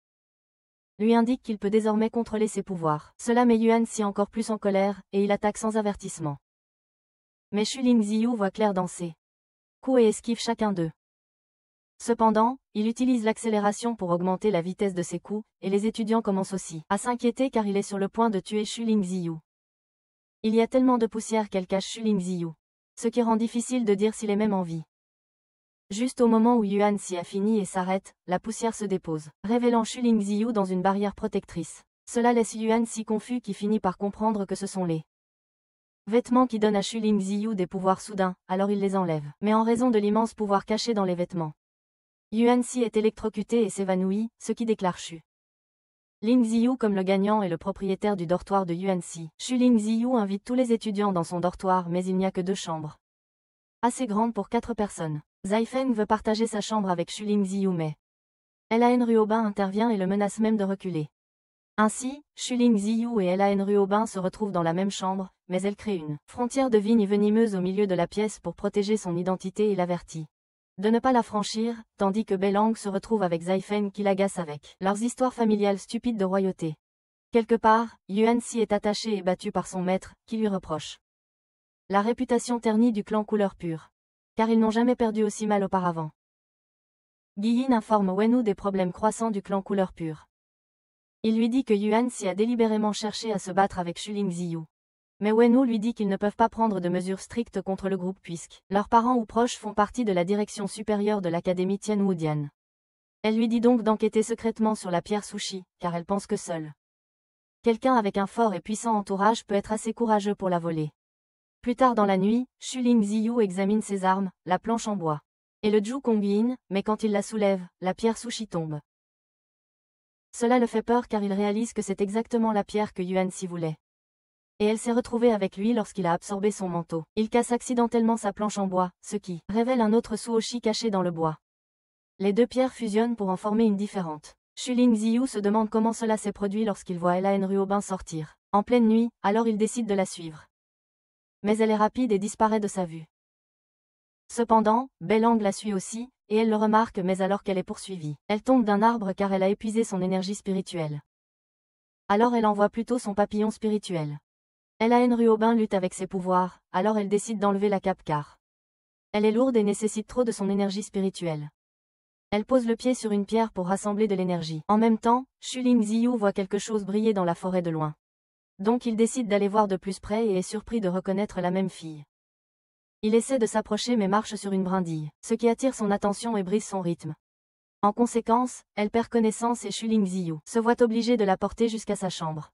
Speaker 1: lui indique qu'il peut désormais contrôler ses pouvoirs. Cela met Yuan Si encore plus en colère, et il attaque sans avertissement. Mais Shu Ziyu voit clair dans ses coups et esquive chacun d'eux. Cependant, il utilise l'accélération pour augmenter la vitesse de ses coups, et les étudiants commencent aussi à s'inquiéter car il est sur le point de tuer Shu Ziyu. Il y a tellement de poussière qu'elle cache Shu Ziyu, ce qui rend difficile de dire s'il est même en vie. Juste au moment où Yuan Si a fini et s'arrête, la poussière se dépose, révélant Shu Ziyu dans une barrière protectrice. Cela laisse Yuan Si confus qui finit par comprendre que ce sont les vêtements qui donnent à Shu Ziyu des pouvoirs soudains, alors il les enlève. Mais en raison de l'immense pouvoir caché dans les vêtements, Yuan Si est électrocuté et s'évanouit, ce qui déclare Shu Ziyu comme le gagnant et le propriétaire du dortoir de Yuan Si. Shu Ziyu invite tous les étudiants dans son dortoir mais il n'y a que 2 chambres. Assez grandes pour 4 personnes. Sai Feng veut partager sa chambre avec Shu Ziyu mais Lan Ruobin intervient et le menace même de reculer. Ainsi, Shu Ziyu et Lan Ruobin se retrouvent dans la même chambre, mais elle crée une frontière de vigne venimeuse au milieu de la pièce pour protéger son identité et l'avertit de ne pas la franchir, tandis que Belang se retrouve avec Sai Feng qui l'agace avec leurs histoires familiales stupides de royauté. Quelque part, Yuan Si est attaché et battu par son maître, qui lui reproche la réputation ternie du clan couleur pure. Car ils n'ont jamais perdu aussi mal auparavant. Guilin informe Wenwu des problèmes croissants du clan couleur pure. Il lui dit que Yuan Si a délibérément cherché à se battre avec Shu Ziyu. Mais Wenwu lui dit qu'ils ne peuvent pas prendre de mesures strictes contre le groupe puisque leurs parents ou proches font partie de la direction supérieure de l'académie Tianwudian. Elle lui dit donc d'enquêter secrètement sur la pierre Sushi, car elle pense que seul quelqu'un avec un fort et puissant entourage peut être assez courageux pour la voler. Plus tard dans la nuit, Shu Ziyu examine ses armes, la planche en bois et le Ju Kongyin, mais quand il la soulève, la pierre Sushi tombe. Cela le fait peur car il réalise que c'est exactement la pierre que Yuan Si voulait. Et elle s'est retrouvée avec lui lorsqu'il a absorbé son manteau. Il casse accidentellement sa planche en bois, ce qui révèle un autre Suoshi caché dans le bois. Les 2 pierres fusionnent pour en former une différente. Shu Ziyu se demande comment cela s'est produit lorsqu'il voit Lan Ruobin sortir en pleine nuit, alors il décide de la suivre. Mais elle est rapide et disparaît de sa vue. Cependant, Belang la suit aussi, et elle le remarque mais alors qu'elle est poursuivie, elle tombe d'un arbre car elle a épuisé son énergie spirituelle. Alors elle envoie plutôt son papillon spirituel. Lan Ruobin lutte avec ses pouvoirs, alors elle décide d'enlever la cape car elle est lourde et nécessite trop de son énergie spirituelle. Elle pose le pied sur une pierre pour rassembler de l'énergie. En même temps, Shu Ziyu voit quelque chose briller dans la forêt de loin. Donc il décide d'aller voir de plus près et est surpris de reconnaître la même fille. Il essaie de s'approcher mais marche sur une brindille, ce qui attire son attention et brise son rythme. En conséquence, elle perd connaissance et Shu Ziyu se voit obligé de la porter jusqu'à sa chambre.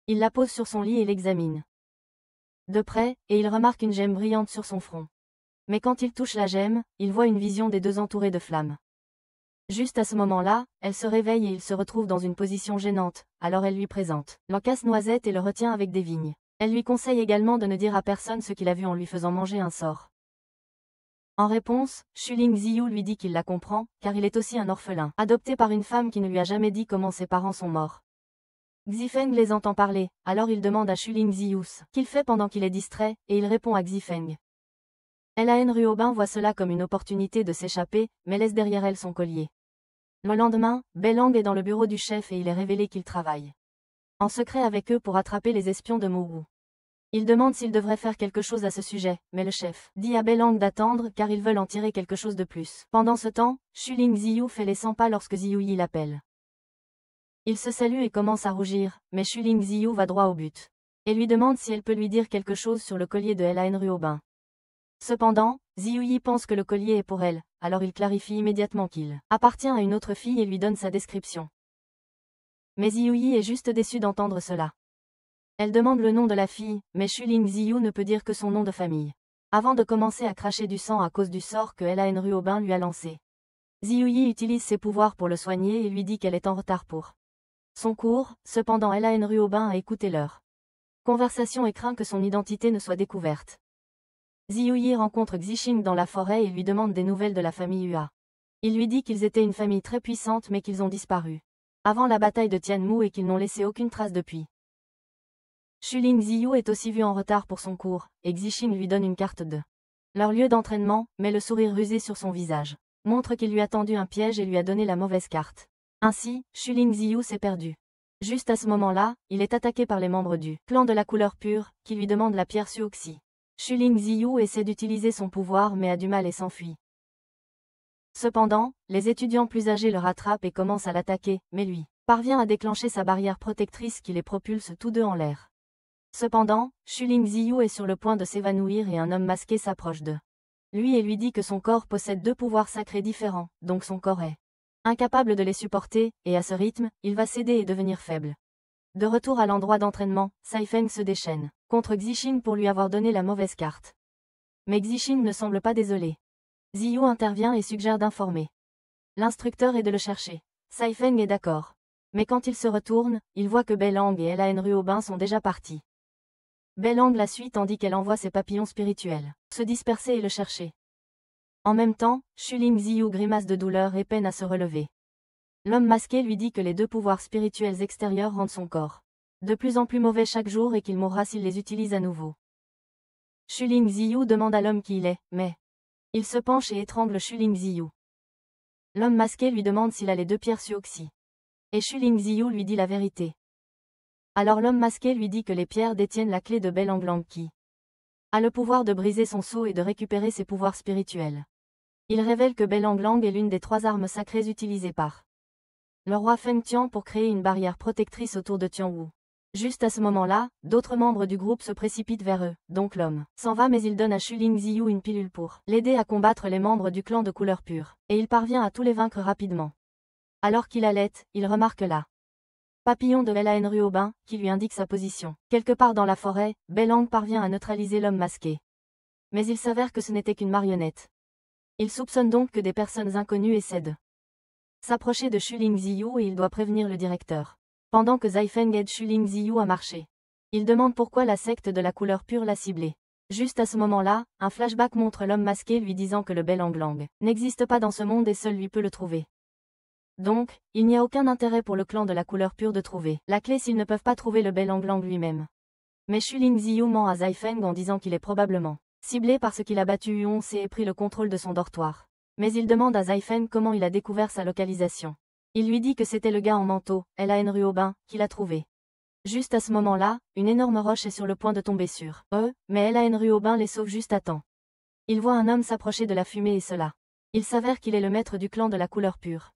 Speaker 1: Il la pose sur son lit et l'examine de près, et il remarque une gemme brillante sur son front. Mais quand il touche la gemme, il voit une vision des 2 entourés de flammes. Juste à ce moment-là, elle se réveille et il se retrouve dans une position gênante, alors elle lui présente le casse-noisette et le retient avec des vignes. Elle lui conseille également de ne dire à personne ce qu'il a vu en lui faisant manger un sort. En réponse, Shu Ziyu lui dit qu'il la comprend, car il est aussi un orphelin, adopté par une femme qui ne lui a jamais dit comment ses parents sont morts. Xifeng les entend parler, alors il demande à Shu Ziyu ce qu'il fait pendant qu'il est distrait, et il répond à Xifeng. Lan Ruobin voit cela comme une opportunité de s'échapper, mais laisse derrière elle son collier. Le lendemain, Belang est dans le bureau du chef et il est révélé qu'il travaille en secret avec eux pour attraper les espions de Mowu. Il demande s'il devrait faire quelque chose à ce sujet, mais le chef dit à Belang d'attendre car ils veulent en tirer quelque chose de plus. Pendant ce temps, Shuling Ziyu fait les 100 pas lorsque Ziyu Yi l'appelle. Il se salue et commence à rougir, mais Shuling Ziyu va droit au but. Et lui demande si elle peut lui dire quelque chose sur le collier de Lan Ruobin. Cependant, Ziyu Yi pense que le collier est pour elle, alors il clarifie immédiatement qu'il appartient à une autre fille et lui donne sa description. Mais Ziyu Yi est juste déçu d'entendre cela. Elle demande le nom de la fille, mais Shuling Ziyu ne peut dire que son nom de famille. Avant de commencer à cracher du sang à cause du sort que Lan Ruobin lui a lancé. Ziyu Yi utilise ses pouvoirs pour le soigner et lui dit qu'elle est en retard pour son cours, cependant Lan Ruobin a écouté leur conversation et craint que son identité ne soit découverte. Ziyu Yi rencontre Xixing dans la forêt et lui demande des nouvelles de la famille Hua. Il lui dit qu'ils étaient une famille très puissante mais qu'ils ont disparu avant la bataille de Tianmu et qu'ils n'ont laissé aucune trace depuis. Shuling Ziyu est aussi vu en retard pour son cours, et Xixing lui donne une carte de leur lieu d'entraînement, mais le sourire rusé sur son visage montre qu'il lui a tendu un piège et lui a donné la mauvaise carte. Ainsi, Shuling Ziyu s'est perdu. Juste à ce moment-là, il est attaqué par les membres du clan de la couleur pure, qui lui demandent la pierre Suoxi. Shuling Ziyu essaie d'utiliser son pouvoir mais a du mal et s'enfuit. Cependant, les étudiants plus âgés le rattrapent et commencent à l'attaquer, mais lui parvient à déclencher sa barrière protectrice qui les propulse tous deux en l'air. Cependant, Shuling Ziyu est sur le point de s'évanouir et un homme masqué s'approche de lui et lui dit que son corps possède deux pouvoirs sacrés différents, donc son corps est incapable de les supporter, et à ce rythme, il va céder et devenir faible. De retour à l'endroit d'entraînement, Saifeng se déchaîne contre Xixing pour lui avoir donné la mauvaise carte. Mais Xixing ne semble pas désolé. Ziyu intervient et suggère d'informer l'instructeur et de le chercher. Saifeng est d'accord. Mais quand il se retourne, il voit que Belang et Lan Ruobin sont déjà partis. Belang la suit tandis qu'elle envoie ses papillons spirituels se disperser et le chercher. En même temps, Shuling Ziyu grimace de douleur et peine à se relever. L'homme masqué lui dit que les deux pouvoirs spirituels extérieurs rendent son corps de plus en plus mauvais chaque jour et qu'il mourra s'il les utilise à nouveau. Shuling Ziyu demande à l'homme qui il est, mais il se penche et étrangle Shuling Ziyu. L'homme masqué lui demande s'il a les deux pierres Suoxi. Et Shuling Ziyu lui dit la vérité. Alors l'homme masqué lui dit que les pierres détiennent la clé de Belang Lang qui a le pouvoir de briser son sceau et de récupérer ses pouvoirs spirituels. Il révèle que Belang Lang est l'une des 3 armes sacrées utilisées par le roi Feng Tian pour créer une barrière protectrice autour de Tianwu. Juste à ce moment-là, d'autres membres du groupe se précipitent vers eux, donc l'homme s'en va mais il donne à Shuling Ziyu une pilule pour l'aider à combattre les membres du clan de couleur pure, et il parvient à tous les vaincre rapidement. Alors qu'il allait, il remarque là papillon de Lan Ruobin, qui lui indique sa position. Quelque part dans la forêt, Belang parvient à neutraliser l'homme masqué. Mais il s'avère que ce n'était qu'une marionnette. Il soupçonne donc que des personnes inconnues essaient de s'approcher de Shuling Ziyu et il doit prévenir le directeur. Pendant que Saifeng aide Shuling Ziyu à marcher. Il demande pourquoi la secte de la couleur pure l'a ciblé. Juste à ce moment-là, un flashback montre l'homme masqué lui disant que le Belang Lang n'existe pas dans ce monde et seul lui peut le trouver. Donc, il n'y a aucun intérêt pour le clan de la couleur pure de trouver la clé s'ils ne peuvent pas trouver le Belang Lang lui-même. Mais Shuling Ziyu ment à Saifeng en disant qu'il est probablement ciblé parce qu'il a battu Huon et pris le contrôle de son dortoir. Mais il demande à Saifeng comment il a découvert sa localisation. Il lui dit que c'était le gars en manteau, Lan Ruobin, qui l'a trouvé. Juste à ce moment-là, une énorme roche est sur le point de tomber sur eux, mais Lan Ruobin les sauve juste à temps. Il voit un homme s'approcher de la fumée et cela. Il s'avère qu'il est le maître du clan de la couleur pure.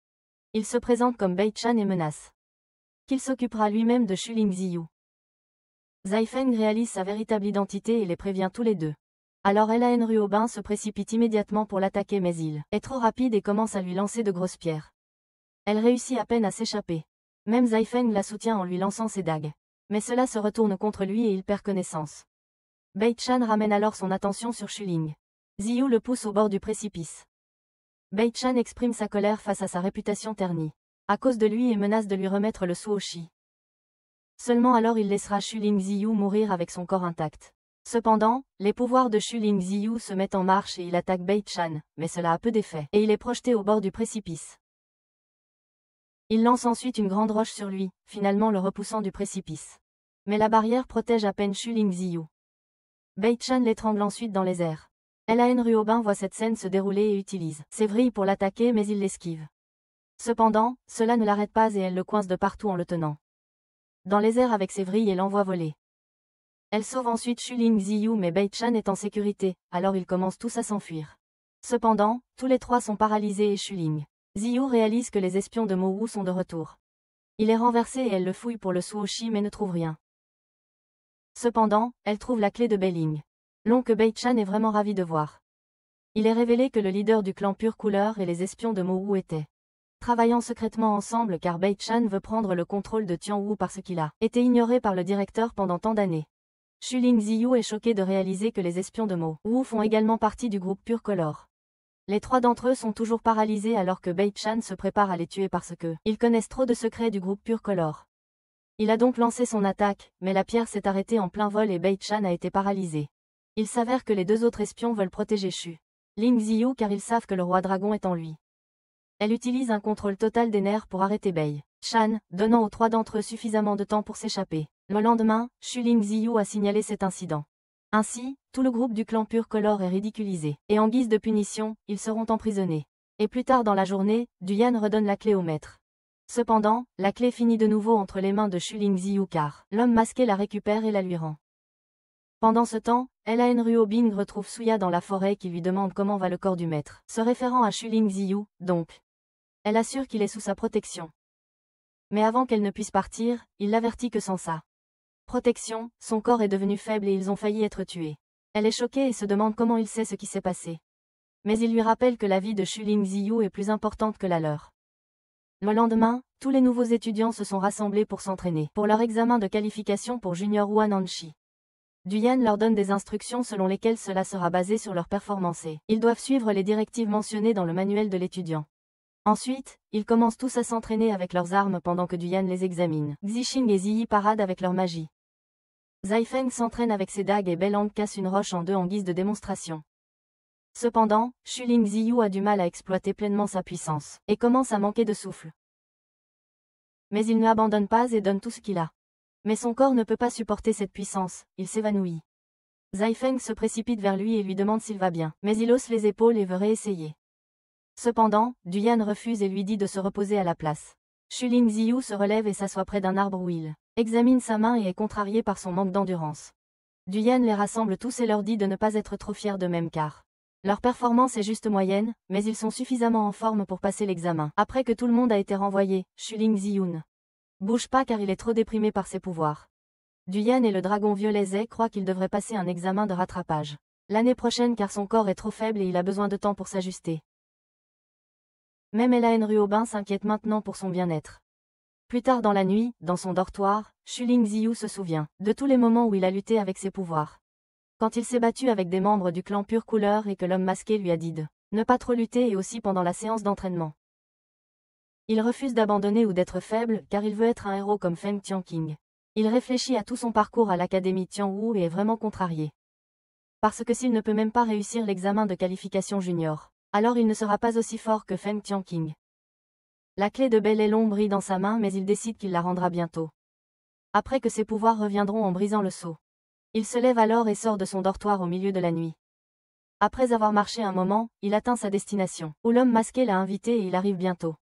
Speaker 1: Il se présente comme Beichan et menace qu'il s'occupera lui-même de Shuling Ziyu. Saifeng réalise sa véritable identité et les prévient tous les deux. Alors Lan Ruobin se précipite immédiatement pour l'attaquer mais il est trop rapide et commence à lui lancer de grosses pierres. Elle réussit à peine à s'échapper. Même Saifeng la soutient en lui lançant ses dagues. Mais cela se retourne contre lui et il perd connaissance. Beichan ramène alors son attention sur Shuling Ziyu le pousse au bord du précipice. Beichan exprime sa colère face à sa réputation ternie à cause de lui et menace de lui remettre le Suoshi. Seulement alors il laissera Shuling Ziyu mourir avec son corps intact. Cependant, les pouvoirs de Shuling Ziyu se mettent en marche et il attaque Beichan, mais cela a peu d'effet, et il est projeté au bord du précipice. Il lance ensuite une grande roche sur lui, finalement le repoussant du précipice. Mais la barrière protège à peine Shuling Ziyu. Beichan l'étrangle ensuite dans les airs. Lan Ruobin voit cette scène se dérouler et utilise ses vrilles pour l'attaquer mais il l'esquive. Cependant, cela ne l'arrête pas et elle le coince de partout en le tenant dans les airs avec ses vrilles et l'envoie voler. Elle sauve ensuite Shuling Ziyu mais Bei-chan est en sécurité, alors ils commencent tous à s'enfuir. Cependant, tous les trois sont paralysés et Shuling Ziyu réalise que les espions de Mowu sont de retour. Il est renversé et elle le fouille pour le Suoshi mais ne trouve rien. Cependant, elle trouve la clé de Bei-ling. Long que Bei-chan est vraiment ravi de voir. Il est révélé que le leader du clan Pure Couleur et les espions de Mowu étaient travaillant secrètement ensemble car Bei-chan veut prendre le contrôle de Tianwu parce qu'il a été ignoré par le directeur pendant tant d'années. Shuling Ziyu est choqué de réaliser que les espions de Mowu font également partie du groupe Pure Color. Les trois d'entre eux sont toujours paralysés alors que Bei-chan se prépare à les tuer parce que ils connaissent trop de secrets du groupe Pure Color. Il a donc lancé son attaque, mais la pierre s'est arrêtée en plein vol et Bei-chan a été paralysé. Il s'avère que les deux autres espions veulent protéger Shuling Ziyu car ils savent que le roi dragon est en lui. Elle utilise un contrôle total des nerfs pour arrêter Bei-chan, donnant aux trois d'entre eux suffisamment de temps pour s'échapper. Le lendemain, Shuling Ziyu a signalé cet incident. Ainsi, tout le groupe du clan Pure Color est ridiculisé, et en guise de punition, ils seront emprisonnés. Et plus tard dans la journée, Duyan redonne la clé au maître. Cependant, la clé finit de nouveau entre les mains de Shuling Ziyu car l'homme masqué la récupère et la lui rend. Pendant ce temps, Lan Ruobing retrouve Suya dans la forêt qui lui demande comment va le corps du maître, se référant à Shuling Ziyu, donc. Elle assure qu'il est sous sa protection. Mais avant qu'elle ne puisse partir, il l'avertit que sans sa protection, son corps est devenu faible et ils ont failli être tués. Elle est choquée et se demande comment il sait ce qui s'est passé. Mais il lui rappelle que la vie de Shuling Ziyu est plus importante que la leur. Le lendemain, tous les nouveaux étudiants se sont rassemblés pour s'entraîner pour leur examen de qualification pour Junior Wananchi. Duyan leur donne des instructions selon lesquelles cela sera basé sur leur performance et ils doivent suivre les directives mentionnées dans le manuel de l'étudiant. Ensuite, ils commencent tous à s'entraîner avec leurs armes pendant que Duyan les examine. Xixing et Ziyi paradent avec leur magie. Zaifeng s'entraîne avec ses dagues et Belang casse une roche en deux en guise de démonstration. Cependant, Shuling Ziyu a du mal à exploiter pleinement sa puissance, et commence à manquer de souffle. Mais il ne abandonne pas et donne tout ce qu'il a. Mais son corps ne peut pas supporter cette puissance, il s'évanouit. Zaifeng se précipite vers lui et lui demande s'il va bien, mais il hausse les épaules et veut réessayer. Cependant, Duyan refuse et lui dit de se reposer à la place. Shuling Ziyu se relève et s'assoit près d'un arbre où il examine sa main et est contrarié par son manque d'endurance. Duyan les rassemble tous et leur dit de ne pas être trop fiers d'eux-mêmes car leur performance est juste moyenne, mais ils sont suffisamment en forme pour passer l'examen. Après que tout le monde a été renvoyé, Shuling Ziyu ne bouge pas car il est trop déprimé par ses pouvoirs. Duyan et le dragon violet Zai croient qu'il devrait passer un examen de rattrapage l'année prochaine car son corps est trop faible et il a besoin de temps pour s'ajuster. Même Lan Ruobing s'inquiète maintenant pour son bien-être. Plus tard dans la nuit, dans son dortoir, Shuling Ziyu se souvient de tous les moments où il a lutté avec ses pouvoirs. Quand il s'est battu avec des membres du clan Pure Couleur et que l'homme masqué lui a dit de ne pas trop lutter et aussi pendant la séance d'entraînement. Il refuse d'abandonner ou d'être faible car il veut être un héros comme Feng Tianqing. Il réfléchit à tout son parcours à l'académie Tianwu et est vraiment contrarié. Parce que s'il ne peut même pas réussir l'examen de qualification junior, alors il ne sera pas aussi fort que Feng Tianqing. La clé de Bei-Lelong brille dans sa main mais il décide qu'il la rendra bientôt. Après que ses pouvoirs reviendront en brisant le sceau. Il se lève alors et sort de son dortoir au milieu de la nuit. Après avoir marché un moment, il atteint sa destination, où l'homme masqué l'a invité et il arrive bientôt.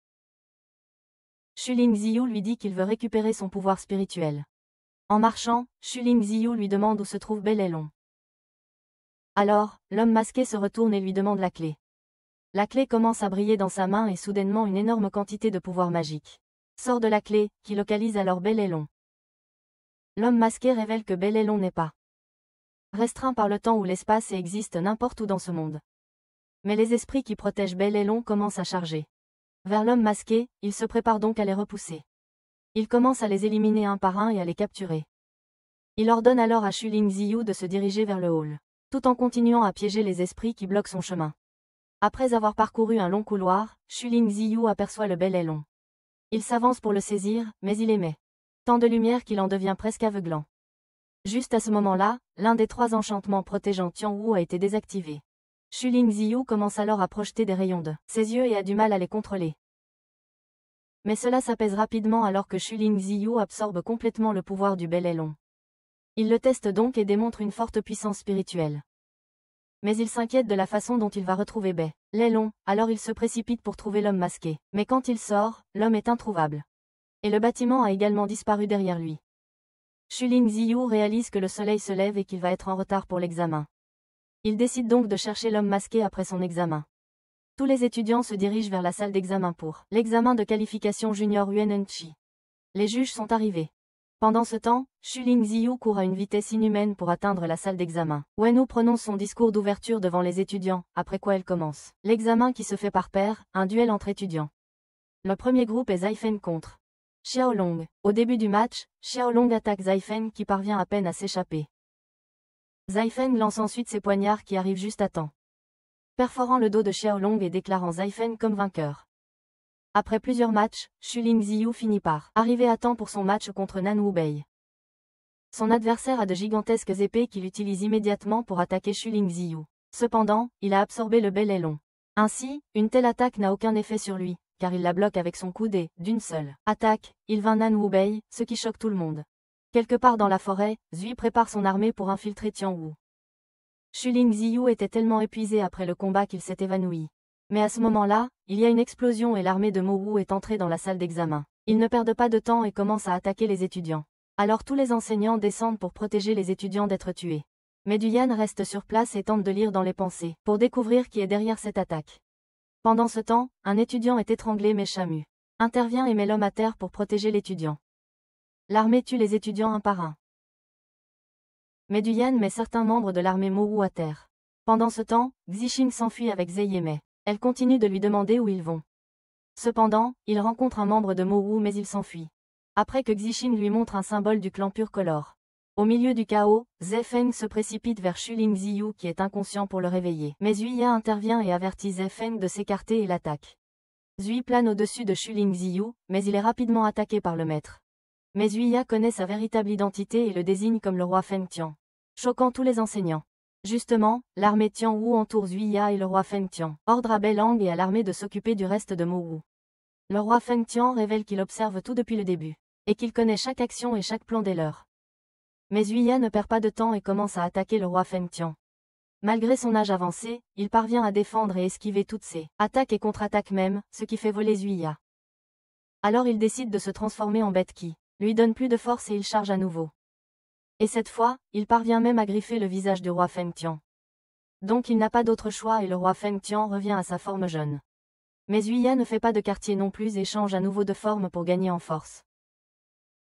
Speaker 1: Shuling Ziyu lui dit qu'il veut récupérer son pouvoir spirituel. En marchant, Shuling Ziyu lui demande où se trouve Bei-Lelong. Alors, l'homme masqué se retourne et lui demande la clé. La clé commence à briller dans sa main et soudainement une énorme quantité de pouvoir magique sort de la clé, qui localise alors Bei-Lelong. L'homme masqué révèle que Bei-Lelong n'est pas restreint par le temps ou l'espace et existe n'importe où dans ce monde. Mais les esprits qui protègent Bei-Lelong commencent à charger vers l'homme masqué, il se prépare donc à les repousser. Il commence à les éliminer un par un et à les capturer. Il ordonne alors à Shuling Ziyu de se diriger vers le hall, tout en continuant à piéger les esprits qui bloquent son chemin. Après avoir parcouru un long couloir, Shuling Ziyu aperçoit le Bei-Lelong. Il s'avance pour le saisir, mais il émet tant de lumière qu'il en devient presque aveuglant. Juste à ce moment-là, l'un des trois enchantements protégeant Tianwu a été désactivé. Shuling Ziyu commence alors à projeter des rayons de ses yeux et a du mal à les contrôler. Mais cela s'apaise rapidement alors que Shuling Ziyu absorbe complètement le pouvoir du Bei-Lelong. Il le teste donc et démontre une forte puissance spirituelle. Mais il s'inquiète de la façon dont il va retrouver Bei-Lelong, alors il se précipite pour trouver l'homme masqué. Mais quand il sort, l'homme est introuvable. Et le bâtiment a également disparu derrière lui. Shuling Ziyu réalise que le soleil se lève et qu'il va être en retard pour l'examen. Il décide donc de chercher l'homme masqué après son examen. Tous les étudiants se dirigent vers la salle d'examen pour l'examen de qualification junior UNNCHI. Les juges sont arrivés. Pendant ce temps, Shuling Ziyu court à une vitesse inhumaine pour atteindre la salle d'examen. Wenwu prononce son discours d'ouverture devant les étudiants, après quoi elle commence l'examen qui se fait par paire, un duel entre étudiants. Le premier groupe est Zaifeng contre Xiaolong. Au début du match, Xiaolong attaque Zaifeng qui parvient à peine à s'échapper. Zaifeng lance ensuite ses poignards qui arrivent juste à temps, perforant le dos de Xiaolong et déclarant Zaifeng comme vainqueur. Après plusieurs matchs, Shuling Ziyu finit par arriver à temps pour son match contre Nan Wubei. Son adversaire a de gigantesques épées qu'il utilise immédiatement pour attaquer Shuling Ziyu. Cependant, il a absorbé le bel élan. Ainsi, une telle attaque n'a aucun effet sur lui, car il la bloque avec son coude et, d'une seule attaque, il vainc Nan Wubei, ce qui choque tout le monde. Quelque part dans la forêt, Zui prépare son armée pour infiltrer Tianwu. Shuling Ziyu était tellement épuisé après le combat qu'il s'est évanoui. Mais à ce moment-là, il y a une explosion et l'armée de Mowu est entrée dans la salle d'examen. Ils ne perdent pas de temps et commencent à attaquer les étudiants. Alors tous les enseignants descendent pour protéger les étudiants d'être tués. Mais Duyan reste sur place et tente de lire dans les pensées, pour découvrir qui est derrière cette attaque. Pendant ce temps, un étudiant est étranglé mais Shamu intervient et met l'homme à terre pour protéger l'étudiant. L'armée tue les étudiants un par un. Mais Duyan met certains membres de l'armée Mowu à terre. Pendant ce temps, Xixing s'enfuit avec Zeiyeme. Elle continue de lui demander où ils vont. Cependant, il rencontre un membre de Mowu mais il s'enfuit. Après que Xixing lui montre un symbole du clan Purcolor. Au milieu du chaos, Zefeng se précipite vers Shuling Ziyu qui est inconscient pour le réveiller. Mais Zuiya intervient et avertit Zefeng de s'écarter et l'attaque. Zui plane au-dessus de Shuling Ziyu, mais il est rapidement attaqué par le maître. Mais Zuiya connaît sa véritable identité et le désigne comme le roi Feng Tian, choquant tous les enseignants. Justement, l'armée Tianwu entoure Zuiya et le roi Feng Tian ordre à Belang et à l'armée de s'occuper du reste de Mowu. Le roi Feng Tian révèle qu'il observe tout depuis le début, et qu'il connaît chaque action et chaque plan des leurs. Mais Zuiya ne perd pas de temps et commence à attaquer le roi Feng Tian. Malgré son âge avancé, il parvient à défendre et esquiver toutes ses attaques et contre-attaques même, ce qui fait voler Zuiya. Alors il décide de se transformer en bête qui lui donne plus de force et il charge à nouveau. Et cette fois, il parvient même à griffer le visage du roi Feng Tian. Donc il n'a pas d'autre choix et le roi Feng Tian revient à sa forme jeune. Mais Zuiya ne fait pas de quartier non plus et change à nouveau de forme pour gagner en force.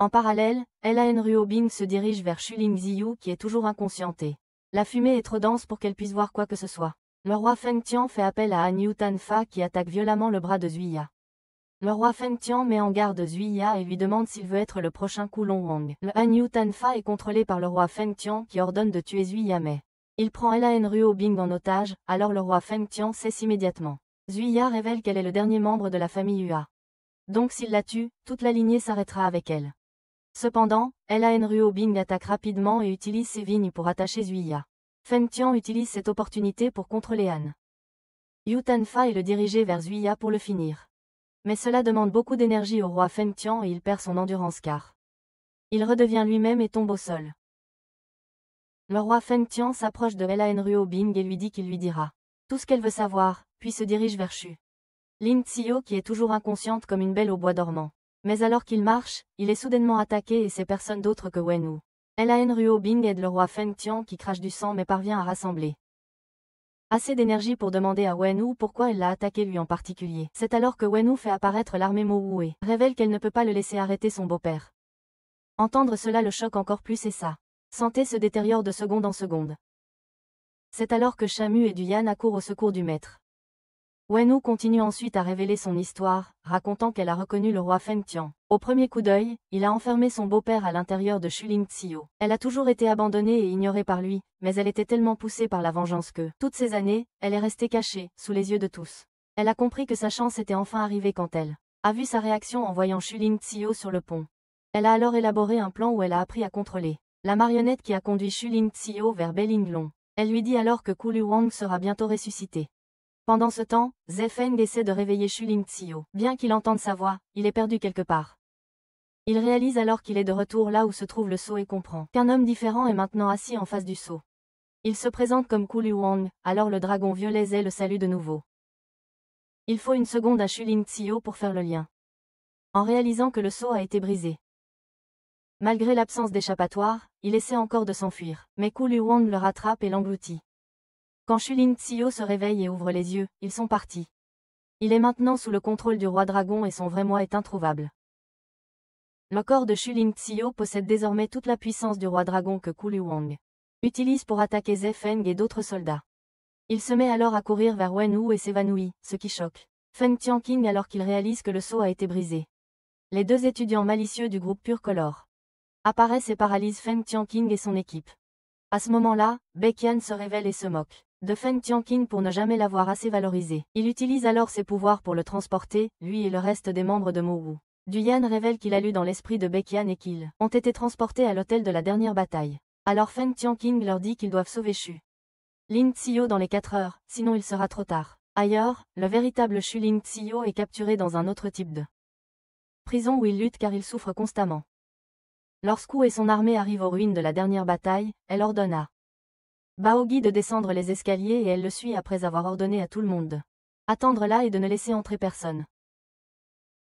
Speaker 1: En parallèle, Lan Ruobing se dirige vers Shuling Ziyu qui est toujours inconscientée. La fumée est trop dense pour qu'elle puisse voir quoi que ce soit. Le roi Feng Tian fait appel à Han Yutanfa qui attaque violemment le bras de Zuiya. Le roi Feng Tian met en garde Zuiya et lui demande s'il veut être le prochain Kulong Wang. Le Han Yutanfa est contrôlé par le roi Feng Tian qui ordonne de tuer Zuiya mais il prend Lan Ruobing en otage, alors le roi Feng Tian cesse immédiatement. Zuiya révèle qu'elle est le dernier membre de la famille Hua. Donc s'il la tue, toute la lignée s'arrêtera avec elle. Cependant, Lan Ruobing attaque rapidement et utilise ses vignes pour attacher Zuiya. Feng Tian utilise cette opportunité pour contrôler Han Yutanfa et le diriger vers Zuiya pour le finir. Mais cela demande beaucoup d'énergie au roi Feng Tian et il perd son endurance car il redevient lui-même et tombe au sol. Le roi Feng Tian s'approche de Lan Ruobing et lui dit qu'il lui dira tout ce qu'elle veut savoir, puis se dirige vers Shu Ling Xiao qui est toujours inconsciente comme une belle au bois dormant. Mais alors qu'il marche, il est soudainement attaqué et c'est personne d'autre que Wenwu. Lan Ruobing aide le roi Feng Tian qui crache du sang mais parvient à rassembler assez d'énergie pour demander à Wenwu pourquoi elle l'a attaqué lui en particulier. C'est alors que Wenwu fait apparaître l'armée Mowu et révèle qu'elle ne peut pas le laisser arrêter son beau-père. Entendre cela le choque encore plus et sa santé se détériore de seconde en seconde. C'est alors que Shamu et Duyan accourent au secours du maître. Wenwu continue ensuite à révéler son histoire, racontant qu'elle a reconnu le roi Feng Tian. Au premier coup d'œil, il a enfermé son beau-père à l'intérieur de Shuling Xiao. Elle a toujours été abandonnée et ignorée par lui, mais elle était tellement poussée par la vengeance que, toutes ces années, elle est restée cachée, sous les yeux de tous. Elle a compris que sa chance était enfin arrivée quand elle a vu sa réaction en voyant Shuling Xiao sur le pont. Elle a alors élaboré un plan où elle a appris à contrôler la marionnette qui a conduit Shuling Xiao vers Belinglong. Elle lui dit alors que Kulu Wang sera bientôt ressuscité. Pendant ce temps, Zefeng essaie de réveiller Shuling Xiao. Bien qu'il entende sa voix, il est perdu quelque part. Il réalise alors qu'il est de retour là où se trouve le sceau et comprend qu'un homme différent est maintenant assis en face du sceau. Il se présente comme Kulu Wang, alors le dragon violet Zé le salue de nouveau. Il faut une seconde à Shuling Xiao pour faire le lien. En réalisant que le sceau a été brisé. Malgré l'absence d'échappatoire, il essaie encore de s'enfuir, mais Ku Wang le rattrape et l'engloutit. Quand Shuling Xiao se réveille et ouvre les yeux, ils sont partis. Il est maintenant sous le contrôle du roi dragon et son vrai moi est introuvable. Le corps de Shuling Xiao possède désormais toute la puissance du roi dragon que Ku Wang utilise pour attaquer Ze Feng et d'autres soldats. Il se met alors à courir vers Wen Wu et s'évanouit, ce qui choque Feng Tianqing alors qu'il réalise que le sceau a été brisé. Les deux étudiants malicieux du groupe Purcolor apparaissent et paralysent Feng Tianqing et son équipe. À ce moment-là, Baiqian se révèle et se moque de Feng Tianqing pour ne jamais l'avoir assez valorisé. Il utilise alors ses pouvoirs pour le transporter, lui et le reste des membres de Mowu. Duyan révèle qu'il a lu dans l'esprit de Baiqian et qu'ils ont été transportés à l'hôtel de la dernière bataille. Alors Feng Tianqing leur dit qu'ils doivent sauver Shu Ling Xiao dans les 4 heures, sinon il sera trop tard. Ailleurs, le véritable Shu Ling Xiao est capturé dans un autre type de prison où il lutte car il souffre constamment. Lorsqu'Wu et son armée arrivent aux ruines de la dernière bataille, elle ordonne à Baogi de descendre les escaliers et elle le suit après avoir ordonné à tout le monde attendre là et de ne laisser entrer personne.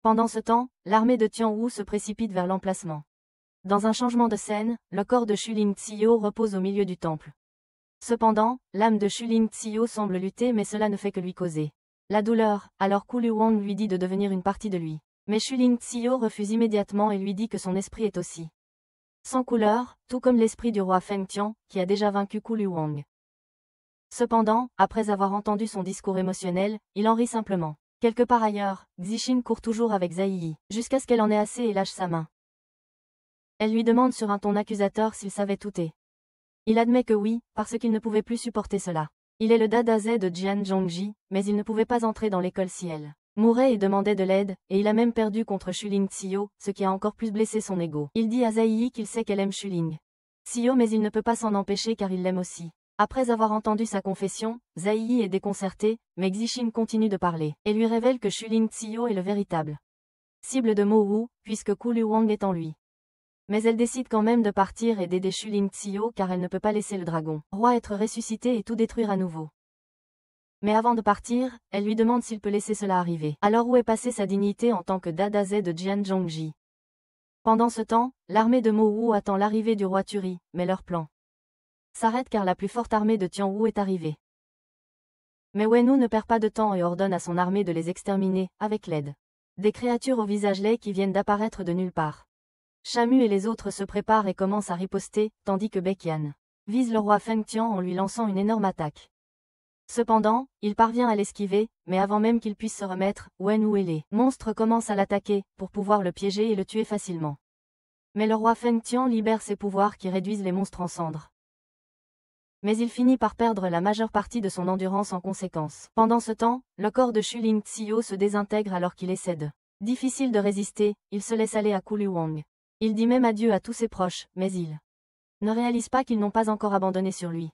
Speaker 1: Pendant ce temps, l'armée de Tian Wu se précipite vers l'emplacement. Dans un changement de scène, le corps de Shu Ling Xiao repose au milieu du temple. Cependant, l'âme de Shu Ling Xiao semble lutter mais cela ne fait que lui causer la douleur, alors Ku Wang lui dit de devenir une partie de lui. Mais Shu Ling Xiao refuse immédiatement et lui dit que son esprit est aussi sans couleur, tout comme l'esprit du roi Feng Tian, qui a déjà vaincu Ku Wang. Cependant, après avoir entendu son discours émotionnel, il en rit simplement. Quelque part ailleurs, Xixin court toujours avec Zai Yi, jusqu'à ce qu'elle en ait assez et lâche sa main. Elle lui demande sur un ton accusateur s'il savait tout et il admet que oui, parce qu'il ne pouvait plus supporter cela. Il est le Dada Z de Jian Zhongji, mais il ne pouvait pas entrer dans l'école si elle mourait et demandait de l'aide, et il a même perdu contre Shuling Xiao, ce qui a encore plus blessé son ego. Il dit à Zai Yi qu'il sait qu'elle aime Shuling Xiao mais il ne peut pas s'en empêcher car il l'aime aussi. Après avoir entendu sa confession, Zai Yi est déconcerté, mais Xixin continue de parler, et lui révèle que Shuling Xiao est le véritable cible de Mowu, puisque Ku Wang est en lui. Mais elle décide quand même de partir et d'aider Shuling Xiao car elle ne peut pas laisser le dragon roi être ressuscité et tout détruire à nouveau. Mais avant de partir, elle lui demande s'il peut laisser cela arriver. Alors où est passée sa dignité en tant que Dada Z de Jian Zhongji? Pendant ce temps, l'armée de Mowu attend l'arrivée du roi Turi, mais leur plan s'arrête car la plus forte armée de Tian Wu est arrivée. Mais Wen Wu ne perd pas de temps et ordonne à son armée de les exterminer, avec l'aide des créatures au visage laid qui viennent d'apparaître de nulle part. Shamu et les autres se préparent et commencent à riposter, tandis que Baiqian vise le roi Feng Tian en lui lançant une énorme attaque. Cependant, il parvient à l'esquiver, mais avant même qu'il puisse se remettre, Wen Wu et les monstres commencent à l'attaquer, pour pouvoir le piéger et le tuer facilement. Mais le roi Feng Tian libère ses pouvoirs qui réduisent les monstres en cendres. Mais il finit par perdre la majeure partie de son endurance en conséquence. Pendant ce temps, le corps de Shuling Xiao se désintègre alors qu'il essaie de difficile de résister, il se laisse aller à Ku Wang. Il dit même adieu à tous ses proches, mais il ne réalise pas qu'ils n'ont pas encore abandonné sur lui.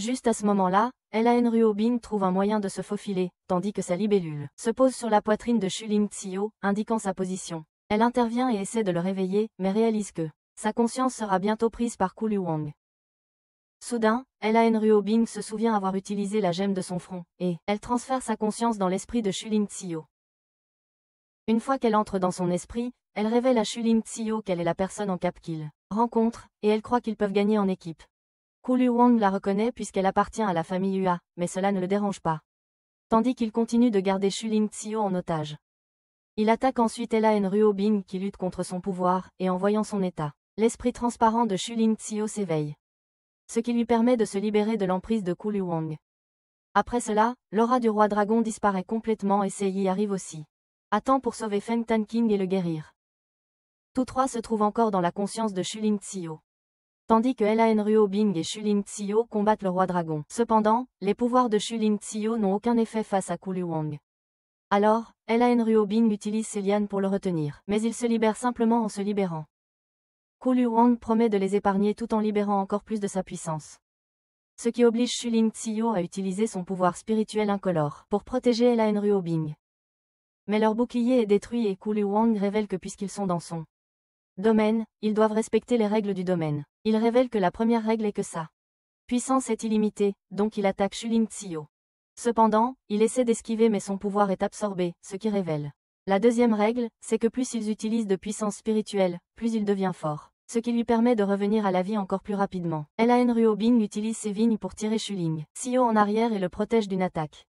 Speaker 1: Juste à ce moment-là, Lan Ruobing trouve un moyen de se faufiler, tandis que sa libellule se pose sur la poitrine de Shuling Xiao, indiquant sa position. Elle intervient et essaie de le réveiller, mais réalise que sa conscience sera bientôt prise par Ku Wang. Soudain, Lan Ruobing se souvient avoir utilisé la gemme de son front, et elle transfère sa conscience dans l'esprit de Shuling Xiao. Une fois qu'elle entre dans son esprit, elle révèle à Shuling Xiao qu'elle est la personne en cap qu'il rencontre, et elle croit qu'ils peuvent gagner en équipe. Ku Wang la reconnaît puisqu'elle appartient à la famille Hua, mais cela ne le dérange pas. Tandis qu'il continue de garder Shuling Xiao en otage. Il attaque ensuite Lan Ruobing qui lutte contre son pouvoir, et en voyant son état, l'esprit transparent de Shuling Xiao s'éveille. Ce qui lui permet de se libérer de l'emprise de Ku Wang. Après cela, l'aura du roi dragon disparaît complètement et Sei arrive aussi. À temps pour sauver Feng Tanqing et le guérir. Tous trois se trouvent encore dans la conscience de Shuling Xiao. Tandis que Lan Ruobing et Shuling Xiao combattent le roi dragon. Cependant, les pouvoirs de Shuling Xiao n'ont aucun effet face à Ku Wang. Alors, Lan Ruobing utilise ses lianes pour le retenir, mais il se libère simplement en se libérant. Ku Wang promet de les épargner tout en libérant encore plus de sa puissance. Ce qui oblige Shuling Xiao à utiliser son pouvoir spirituel incolore pour protéger Lan Ruobing. Mais leur bouclier est détruit et Ku Wang révèle que puisqu'ils sont dans son domaine, ils doivent respecter les règles du domaine. Il révèle que la première règle est que sa puissance est illimitée, donc il attaque Shuling Xiao. Cependant, il essaie d'esquiver mais son pouvoir est absorbé, ce qui révèle. La deuxième règle, c'est que plus ils utilisent de puissance spirituelle, plus il devient fort. ce qui lui permet de revenir à la vie encore plus rapidement. Lan Ruobing utilise ses vignes pour tirer Shuling Xiao en arrière et le protège d'une attaque.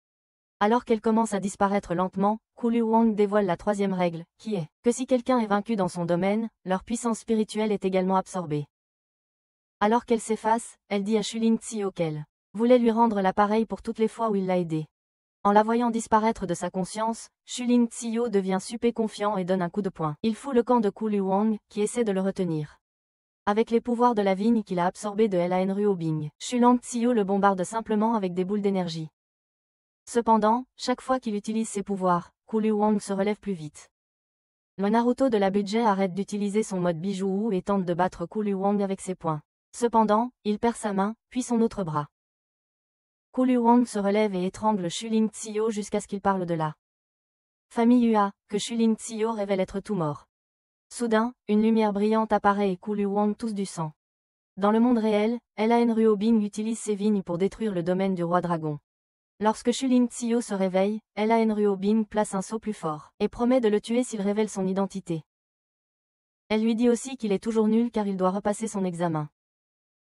Speaker 1: Alors qu'elle commence à disparaître lentement, Kulu Wang dévoile la troisième règle, qui est que si quelqu'un est vaincu dans son domaine, leur puissance spirituelle est également absorbée. Alors qu'elle s'efface, elle dit à Shuling Xiao qu'elle voulait lui rendre l'appareil pour toutes les fois où il l'a aidé. En la voyant disparaître de sa conscience, Shuling Xiao devient super confiant et donne un coup de poing. Il fout le camp de Kulu Wang, qui essaie de le retenir. Avec les pouvoirs de la vigne qu'il a absorbés de Lan Ruobing, Shuling Xiao le bombarde simplement avec des boules d'énergie. Cependant, chaque fois qu'il utilise ses pouvoirs, Kulu Wang se relève plus vite. Le Naruto de la budget arrête d'utiliser son mode bijou et tente de battre Kulu Wang avec ses poings. Cependant, il perd sa main, puis son autre bras. Kulu Wang se relève et étrangle Shuling Xiao jusqu'à ce qu'il parle de la famille Ua, que Shuling Xiao révèle être tout mort. Soudain, une lumière brillante apparaît et Kulu Wang tousse du sang. Dans le monde réel, Lan Ruobing utilise ses vignes pour détruire le domaine du roi dragon. Lorsque Shuling Xiao se réveille, Lan Ruobing place un sceau plus fort, et promet de le tuer s'il révèle son identité. Elle lui dit aussi qu'il est toujours nul car il doit repasser son examen.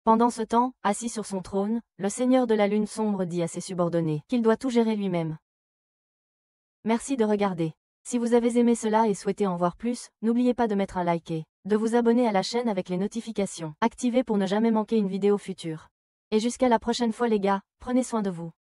Speaker 1: Pendant ce temps, assis sur son trône, le seigneur de la lune sombre dit à ses subordonnés qu'il doit tout gérer lui-même. Merci de regarder. Si vous avez aimé cela et souhaitez en voir plus, n'oubliez pas de mettre un like et de vous abonner à la chaîne avec les notifications activées pour ne jamais manquer une vidéo future. Et jusqu'à la prochaine fois les gars, prenez soin de vous.